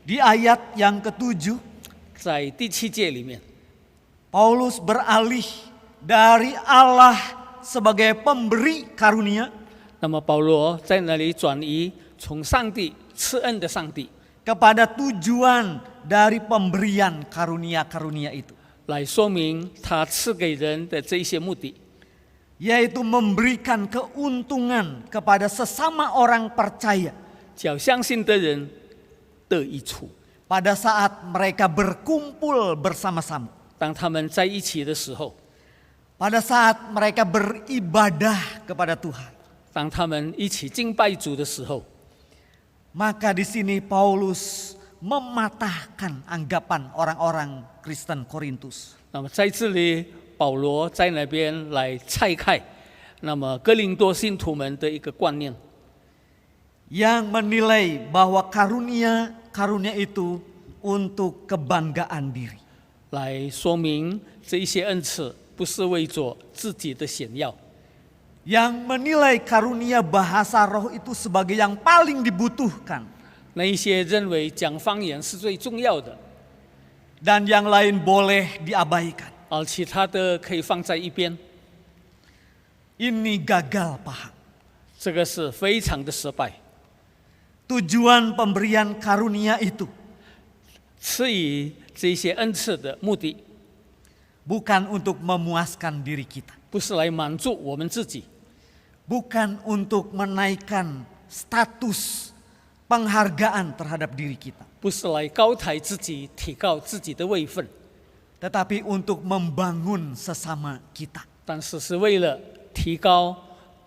Di ayat yang ke-7, 在第7节里面， Paulus beralih dari Allah sebagai pemberi karunia 那么保罗在那里转移，从上帝赐恩的上帝 kepada tujuan dari pemberian karunia-karunia itu, 来说明他赐给人的这一些目的， yaitu memberikan keuntungan kepada sesama orang percaya 叫相信的人得益处。 pada saat mereka berkumpul bersama-sama, 当他们在一起的时候， pada saat mereka beribadah kepada Tuhan. 当他们一起敬拜主的时候， Maka di sini Paulus mematahkan anggapan orang-orang Kristen Korintus. 那么在这里，保罗在那边来拆开，那么哥林多信徒们的一个观念， Yang menilai bahwa karunia itu untuk kebanggaan diri. 来说明这一些恩赐不是为着自己的显耀， Yang menilai karunia bahasa roh itu sebagai yang paling dibutuhkan. 那一些认为讲方言是最重要的， Dan yang lain boleh diabaikan. 而其他的可以放在一边， Ini gagal paham. 这个是非常的失败。 Tujuan pemberian karunia itu 赐予这些恩赐的目的， bukan untuk memuaskan diri kita. 不是来满足我们自己， Bukan untuk menaikkan status penghargaan terhadap diri kita. 不是来高抬自己、提高自己的位分， Tetapi untuk membangun sesama kita. 但是是为了提高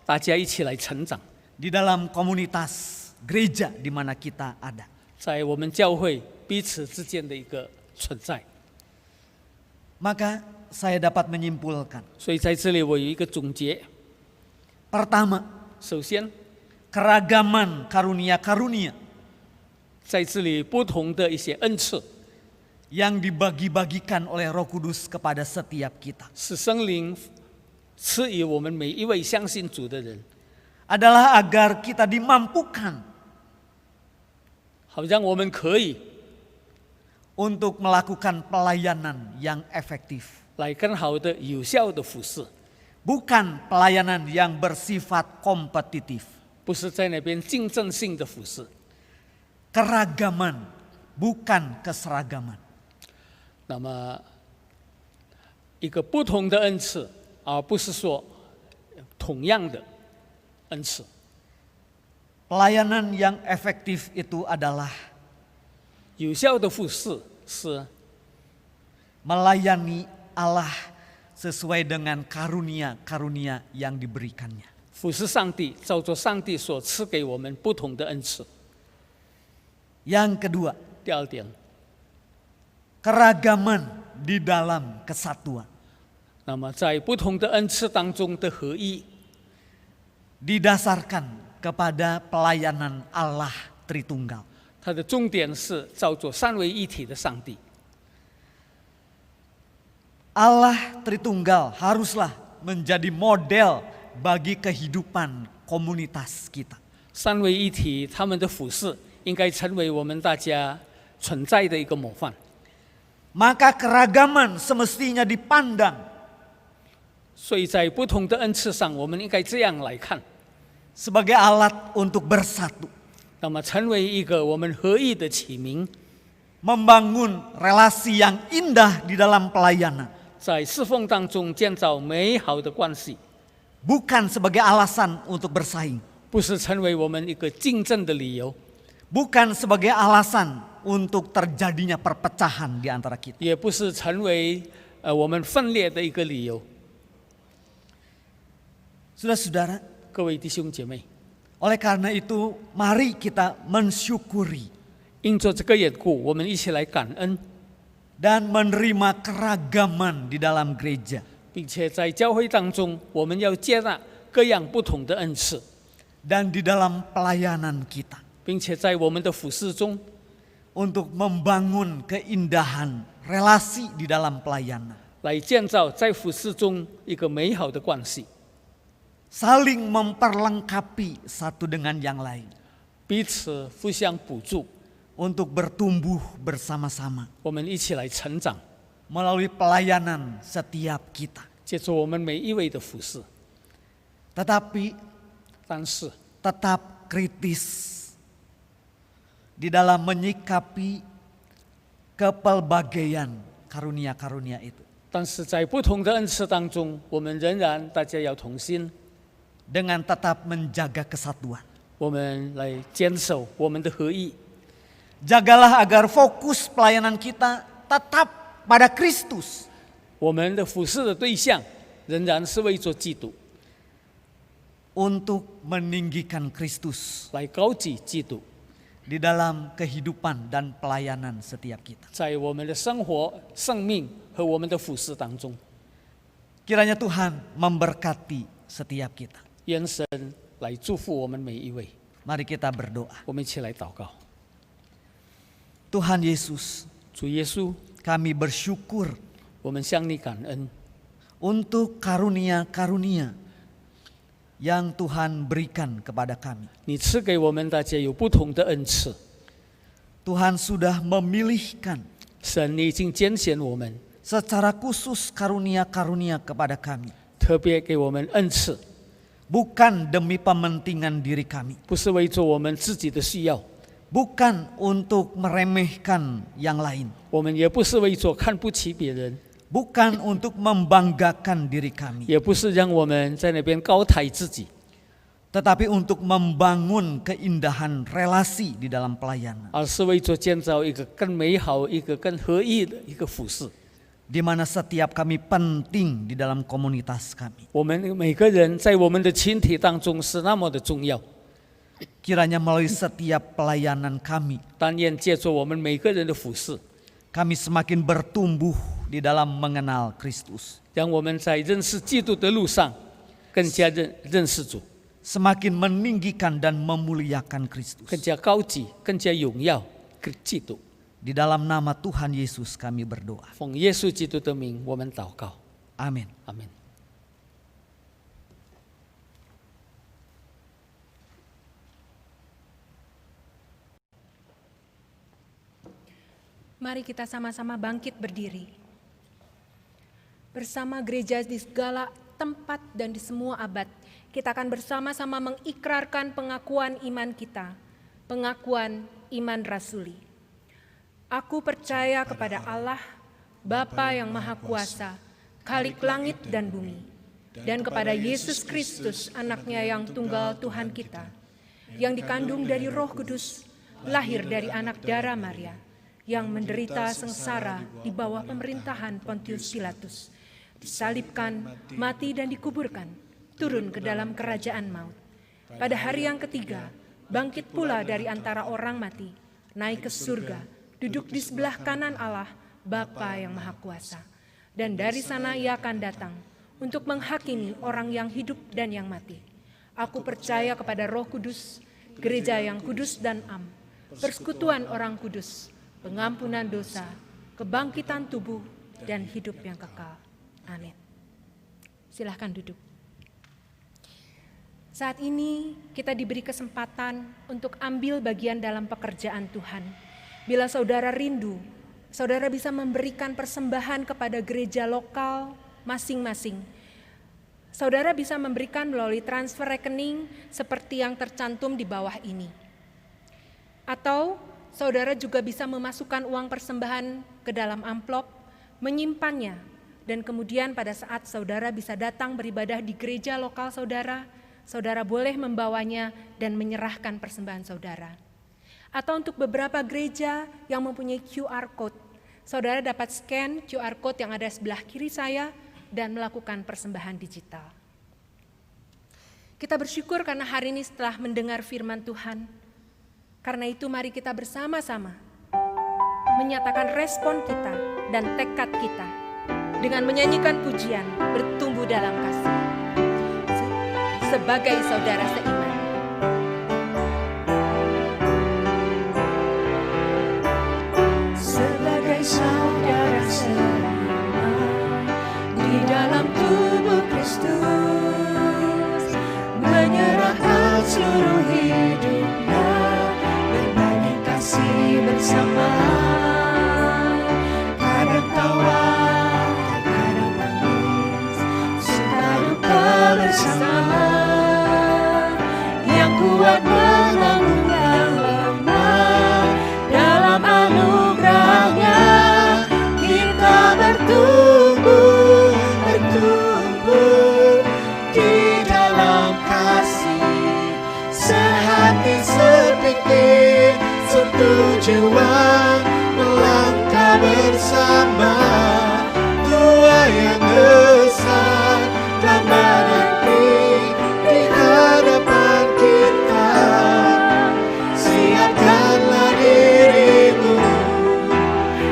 大家一起来成长， Di dalam komunitas gereja di mana kita ada. 在我们教会彼此之间的一个存在。 Maka saya dapat menyimpulkan. 所以在这里我有一个总结： Pertama, 首先， keragaman karunia-karunia 在这里不同的一些恩赐 yang dibagi-bagikan oleh Roh Kudus kepada setiap kita 是圣灵赐予我们每一位相信主的人， adalah agar kita dimampukan 好像我们可以 untuk melakukan pelayanan yang efektif. 来更好的、有效的服侍， Bukan pelayanan yang bersifat kompetitif. 不是在那边竞争性的服侍。 Keragaman, bukan keseragaman. 那么，一个不同的恩赐，而不是说同样的恩赐。 Pelayanan yang efektif itu adalah 有效的服侍是 melayani Allah sesuai dengan karunia-karunia yang diberikannya. 服侍上帝，照着上帝所赐给我们不同的恩赐。 Yang kedua, 第二点， keragaman di dalam kesatuan. 那么在不同的恩赐当中的合一， Didasarkan kepada pelayanan Allah Tritunggal. 它的重点是照着三位一体的上帝。 Allah Tritunggal haruslah menjadi model bagi kehidupan komunitas kita. 三位一体，他们的服侍应该成为我们大家存在的一个模范。 Maka keragaman semestinya dipandang 所以在不同的恩赐上，我们应该这样来看， sebagai alat untuk bersatu, 那么成为一个我们合一的启明， membangun relasi yang indah di dalam pelayanan, 在侍奉当中建造美好的关系， bukan sebagai alasan untuk bersaing, 不是成为我们一个竞争的理由， bukan sebagai alasan untuk terjadinya perpecahan di antara kita. 也不是成为我们分裂的一个理由。 Saudara-saudara, 各位弟兄姐妹， oleh karena itu mari kita mensyukuri 因着这个缘故，我们一起来感恩， dan menerima keragaman di dalam gereja. 并且在教会当中，我们要接纳各样不同的恩赐， Dan di dalam pelayanan kita 并且在我们的服侍中， untuk membangun keindahan relasi di dalam pelayanan. 来建造在服侍中一个美好的关系， Saling memperlengkapi satu dengan yang lain 彼此互相补助， untuk bertumbuh bersama-sama 我们一起来成长， melalui pelayanan setiap kita. 借助我们每一位的服侍。 Tetapi 但是 tetap kritis di dalam menyikapi kepelbagaian karunia-karunia itu 但是在不同的恩赐当中，我们仍然大家要同心， dengan tetap menjaga kesatuan. 我们来坚守我们的合一。 Jagalah agar fokus pelayanan kita tetap pada Kristus. 我们的服侍的对象仍然是为着基督， Untuk meninggikan Kristus 来高举基督， di dalam kehidupan dan pelayanan setiap kita. 在我们的生活、生命和我们的服侍当中， Kiranya Tuhan memberkati setiap kita. 愿神来祝福我们每一位。 Mari kita berdoa. 我们一起来祷告。 Tuhan Yesus, 主耶稣， kami bersyukur 我们向你感恩， untuk karunia-karunia yang Tuhan berikan kepada kami. 你赐给我们大家有不同的恩赐， Tuhan sudah memilihkan 神你已经拣选我们， secara khusus karunia-karunia kepada kami. 特别给我们恩赐， Bukan demi kepentingan diri kami. 不是为着我们自己的需要， Bukan untuk meremehkan yang lain. 我们也不是为着看不起别人， Bukan untuk membanggakan diri kami. 也不是让我们在那边高抬自己， Tetapi untuk membangun keindahan relasi di dalam pelayanan. 而是为着建造一个更美好、一个更合一的一个服侍。 Di mana setiap kami penting di dalam komunitas kami. 我们每个人在我们的群体当中是那么的重要， Kiranya melalui setiap pelayanan kami, 但愿借着我们每个人的服侍， kami semakin bertumbuh di dalam mengenal Kristus. 让我们在认识基督的路上更加认识主， Semakin meninggikan dan memuliakan Kristus. 更加高举、更加荣耀基督。 Di dalam nama Tuhan Yesus kami berdoa. 奉耶稣基督的名，我们祷告， Amin. 阿门。 Mari kita sama-sama bangkit berdiri. Bersama gereja di segala tempat dan di semua abad kita akan bersama-sama mengikrarkan pengakuan iman kita, pengakuan iman rasuli. Aku percaya kepada Allah, Bapa yang Maha Kuasa, Khalik langit dan bumi, dan kepada Yesus Kristus, anaknya yang tunggal Tuhan kita, yang dikandung dari Roh Kudus, lahir dari anak darah Maria, yang menderita sengsara di bawah pemerintahan Pontius Pilatus, disalibkan, mati dan dikuburkan, turun ke dalam kerajaan maut. Pada hari yang ketiga, bangkit pula dari antara orang mati, naik ke surga, duduk di sebelah kanan Allah, Bapa yang Maha Kuasa. Dan dari sana ia akan datang untuk menghakimi orang yang hidup dan yang mati. Aku percaya kepada Roh Kudus, gereja yang kudus dan am, persekutuan orang kudus, pengampunan dosa, kebangkitan tubuh, dan hidup yang kekal. Amin. Silahkan duduk. Saat ini kita diberi kesempatan untuk ambil bagian dalam pekerjaan Tuhan. Bila saudara rindu, saudara bisa memberikan persembahan kepada gereja lokal masing-masing. Saudara bisa memberikan melalui transfer rekening seperti yang tercantum di bawah ini. Atau saudara juga bisa memasukkan uang persembahan ke dalam amplop, menyimpannya, dan kemudian pada saat saudara bisa datang beribadah di gereja lokal saudara, saudara boleh membawanya dan menyerahkan persembahan saudara. Atau untuk beberapa gereja yang mempunyai QR Code, saudara dapat scan QR Code yang ada sebelah kiri saya dan melakukan persembahan digital. Kita bersyukur karena hari ini setelah mendengar firman Tuhan. Karena itu mari kita bersama-sama menyatakan respon kita dan tekad kita dengan menyanyikan pujian bertumbuh dalam kasih. Sebagai saudara seiman. Sebagai saudara seiman di dalam tubuh Kristus, menyerahkan seluruh hidupnya, berbagi kasih bersama, kadang tawa, kadang tangis, suka duka bersama, yang kuat menanggung yang lemah, dalam anugerahnya kita bertumbuh di dalam kasih, sehati sepikir setujuan, melangkah bersama, tua yang besar dan menanti di hadapan kita. Siapkanlah dirimu,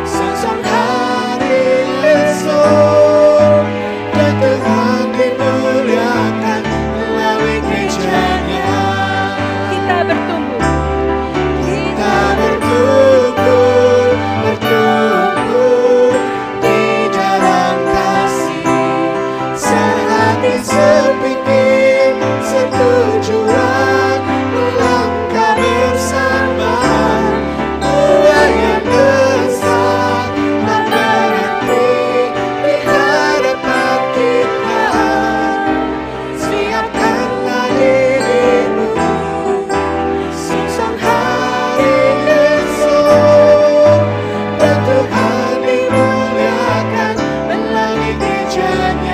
sengsang hari esok, dan Tuhan dimuliakan melalui gerejanya. Kita bertumbuh di dalam kasih, sehati sepikir setujuan, melangkah bersama, tua yang besar tak berhenti di hadapan kita. Siapkanlah dirimu, sengsang hari esok, dan Tuhan dimuliakan melalui gerejanya.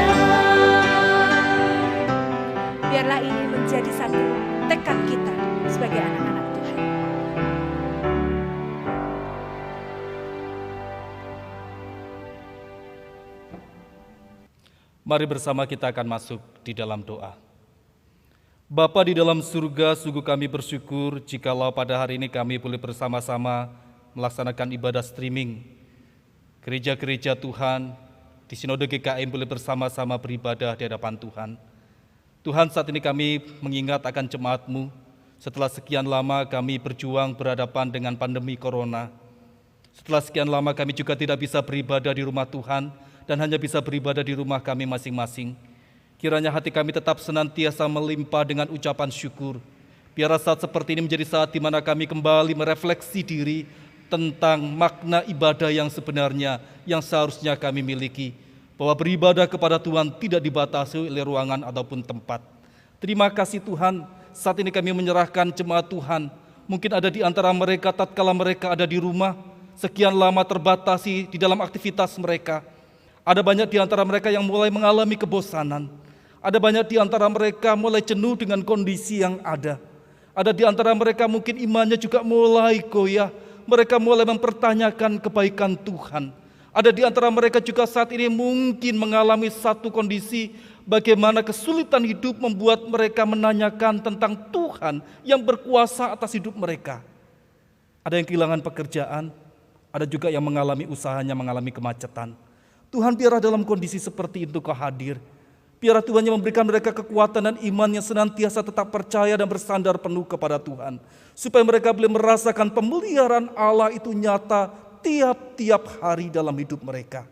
Biarlah ini menjadi satu tekad kita sebagai anak-anak Tuhan. Mari bersama kita akan masuk di dalam doa. Bapa di dalam surga, sungguh kami bersyukur jikalau pada hari ini kami boleh bersama-sama melaksanakan ibadah streaming. Gereja-gereja Tuhan di Sinode GKIM boleh bersama-sama beribadah di hadapan Tuhan. Tuhan, saat ini kami mengingat akan jemaat-Mu. Setelah sekian lama kami berjuang berhadapan dengan pandemi corona. Setelah sekian lama kami juga tidak bisa beribadah di rumah Tuhan dan hanya bisa beribadah di rumah kami masing-masing. Kiranya hati kami tetap senantiasa melimpah dengan ucapan syukur. Biarlah saat seperti ini menjadi saat di mana kami kembali merefleksi diri tentang makna ibadah yang sebenarnya yang seharusnya kami miliki. Bahwa beribadah kepada Tuhan tidak dibatasi oleh ruangan ataupun tempat. Terima kasih Tuhan, saat ini kami menyerahkan jemaat Tuhan. Mungkin ada di antara mereka tatkala mereka ada di rumah, sekian lama terbatasi di dalam aktivitas mereka. Ada banyak di antara mereka yang mulai mengalami kebosanan. Ada banyak di antara mereka mulai jenuh dengan kondisi yang ada. Ada di antara mereka mungkin imannya juga mulai goyah. Mereka mulai mempertanyakan kebaikan Tuhan. Ada di antara mereka juga saat ini mungkin mengalami satu kondisi bagaimana kesulitan hidup membuat mereka menanyakan tentang Tuhan yang berkuasa atas hidup mereka. Ada yang kehilangan pekerjaan, ada juga yang mengalami usahanya mengalami kemacetan. Tuhan, biarlah dalam kondisi seperti itu Kau hadir. Biarlah Tuhan yang memberikan mereka kekuatan dan iman yang senantiasa tetap percaya dan bersandar penuh kepada Tuhan. Supaya mereka boleh merasakan pemeliharaan Allah itu nyata tiap-tiap hari dalam hidup mereka.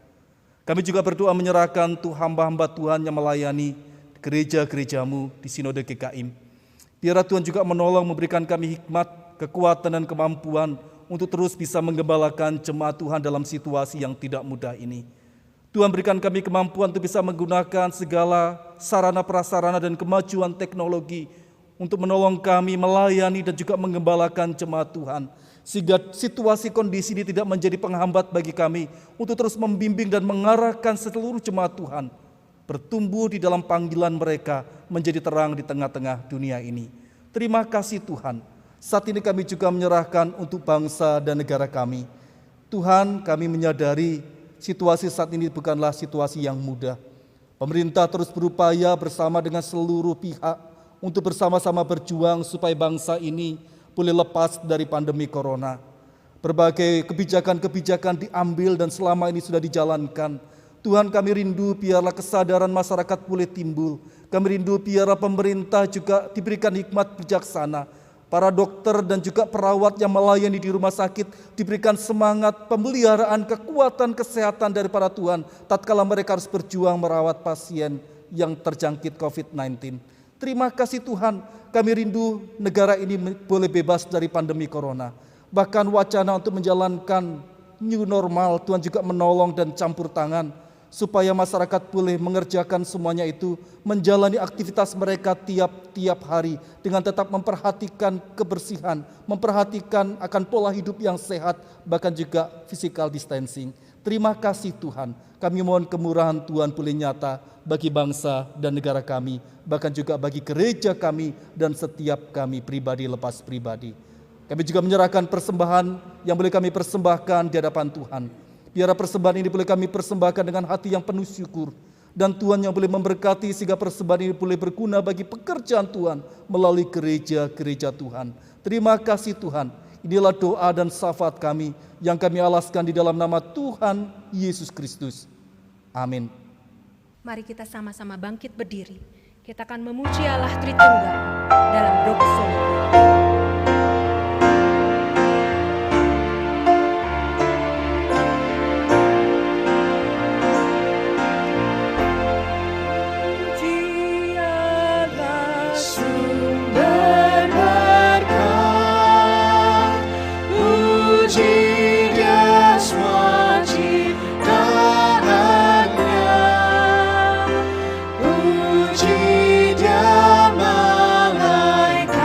Kami juga berdoa menyerahkan hamba-hamba Tuhan yang melayani gereja-gerejamu di Sinode GKIM. Biarlah Tuhan juga menolong memberikan kami hikmat, kekuatan dan kemampuan untuk terus bisa menggembalakan jemaat Tuhan dalam situasi yang tidak mudah ini. Tuhan berikan kami kemampuan untuk bisa menggunakan segala sarana prasarana dan kemajuan teknologi untuk menolong kami melayani dan juga menggembalakan jemaat Tuhan. Sehingga situasi kondisi ini tidak menjadi penghambat bagi kami untuk terus membimbing dan mengarahkan seluruh jemaat Tuhan bertumbuh di dalam panggilan mereka menjadi terang di tengah-tengah dunia ini. Terima kasih Tuhan. Saat ini kami juga menyerahkan untuk bangsa dan negara kami. Tuhan, kami menyadari situasi saat ini bukanlah situasi yang mudah. Pemerintah terus berupaya bersama dengan seluruh pihak untuk bersama-sama berjuang supaya bangsa ini boleh lepas dari pandemi corona. Berbagai kebijakan-kebijakan diambil dan selama ini sudah dijalankan. Tuhan, kami rindu biarlah kesadaran masyarakat boleh timbul. Kami rindu biarlah pemerintah juga diberikan hikmat bijaksana. Para dokter dan juga perawat yang melayani di rumah sakit diberikan semangat, pemeliharaan, kekuatan kesehatan daripada Tuhan tatkala mereka harus berjuang merawat pasien yang terjangkit COVID-19. Terima kasih Tuhan, kami rindu negara ini boleh bebas dari pandemi corona. Bahkan wacana untuk menjalankan new normal, Tuhan juga menolong dan campur tangan supaya masyarakat boleh mengerjakan semuanya itu, menjalani aktivitas mereka tiap-tiap hari dengan tetap memperhatikan kebersihan, memperhatikan akan pola hidup yang sehat, bahkan juga physical distancing. Terima kasih Tuhan, kami mohon kemurahan Tuhan boleh nyata bagi bangsa dan negara kami, bahkan juga bagi gereja kami dan setiap kami pribadi lepas pribadi. Kami juga menyerahkan persembahan yang boleh kami persembahkan di hadapan Tuhan. Biarlah persembahan ini boleh kami persembahkan dengan hati yang penuh syukur. Dan Tuhan yang boleh memberkati sehingga persembahan ini boleh berguna bagi pekerjaan Tuhan melalui gereja-gereja Tuhan. Terima kasih Tuhan. Inilah doa dan syafaat kami yang kami alaskan di dalam nama Tuhan Yesus Kristus. Amin. Mari kita sama-sama bangkit berdiri. Kita akan memuji Allah Tritunggal dalam doksologi. Puji Dia malaikat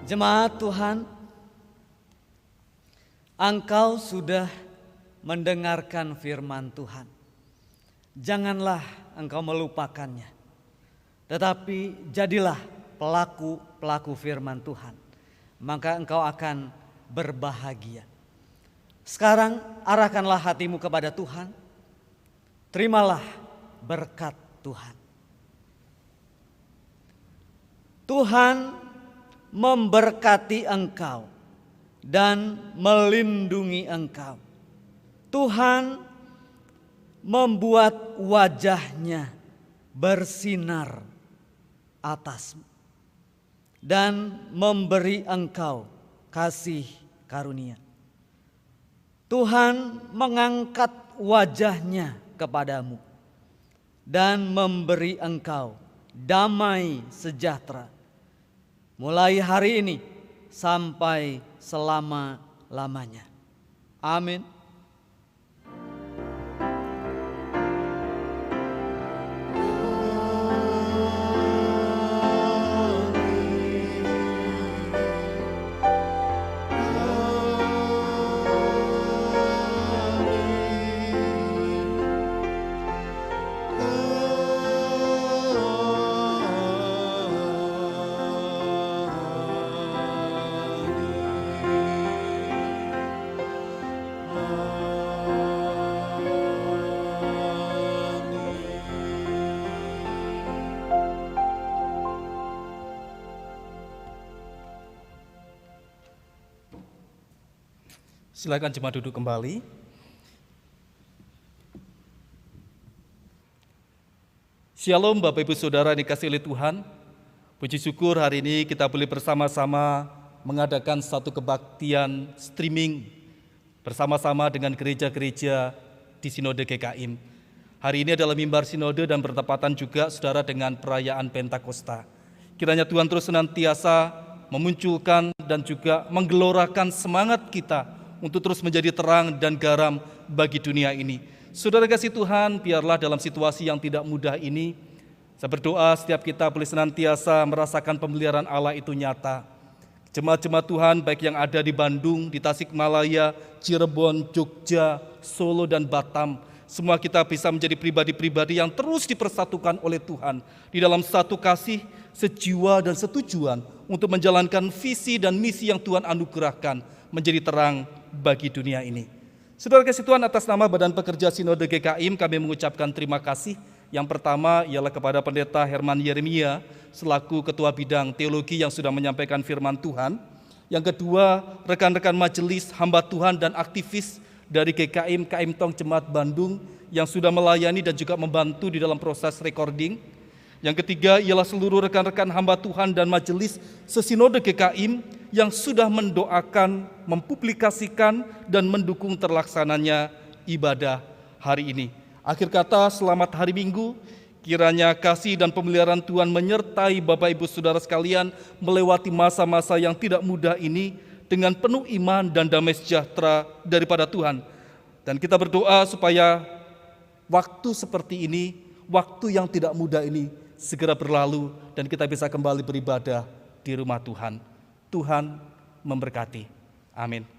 Jemaat Tuhan, Engkau sudah mendengarkan firman Tuhan. Janganlah engkau melupakannya, tetapi jadilah pelaku-pelaku firman Tuhan. Maka engkau akan berbahagia. Sekarang arahkanlah hatimu kepada Tuhan. Terimalah berkat Tuhan. Tuhan memberkati engkau dan melindungi engkau. Tuhan membuat wajahnya bersinar atasmu dan memberi engkau kasih karunia. Tuhan mengangkat wajahnya kepadamu dan memberi engkau damai sejahtera mulai hari ini sampai selama-lamanya. Amin. Silakan jemaat duduk kembali. Shalom Bapak Ibu Saudara dikasihi oleh Tuhan. Puji syukur hari ini kita boleh bersama-sama mengadakan satu kebaktian streaming bersama-sama dengan gereja-gereja di Sinode GKIM. Hari ini adalah mimbar sinode dan bertepatan juga saudara dengan perayaan Pentakosta. Kiranya Tuhan terus senantiasa memunculkan dan juga menggelorakan semangat kita untuk terus menjadi terang dan garam bagi dunia ini. Saudara kasih Tuhan, biarlah dalam situasi yang tidak mudah ini, saya berdoa setiap kita boleh senantiasa merasakan pemeliharaan Allah itu nyata. Jemaat-jemaat Tuhan baik yang ada di Bandung, di Tasikmalaya, Cirebon, Jogja, Solo dan Batam, semua kita bisa menjadi pribadi-pribadi yang terus dipersatukan oleh Tuhan di dalam satu kasih, sejiwa dan setujuan untuk menjalankan visi dan misi yang Tuhan anugerahkan menjadi terang bagi dunia ini. Saudara kasih Tuhan, atas nama Badan Pekerja Sinode GKIM kami mengucapkan terima kasih. Yang pertama ialah kepada Pendeta Herman Yeremia selaku Ketua Bidang Teologi yang sudah menyampaikan firman Tuhan. Yang kedua, rekan-rekan majelis, hamba Tuhan dan aktivis dari GKIM KM Tong Jemaat Bandung yang sudah melayani dan juga membantu di dalam proses recording. Yang ketiga ialah seluruh rekan-rekan hamba Tuhan dan majelis sesinode GKIM yang sudah mendoakan, mempublikasikan dan mendukung terlaksananya ibadah hari ini. Akhir kata, selamat hari Minggu. Kiranya kasih dan pemeliharaan Tuhan menyertai Bapak Ibu Saudara sekalian melewati masa-masa yang tidak mudah ini dengan penuh iman dan damai sejahtera daripada Tuhan. Dan kita berdoa supaya waktu seperti ini, waktu yang tidak mudah ini segera berlalu dan kita bisa kembali beribadah di rumah Tuhan. Tuhan memberkati. Amin.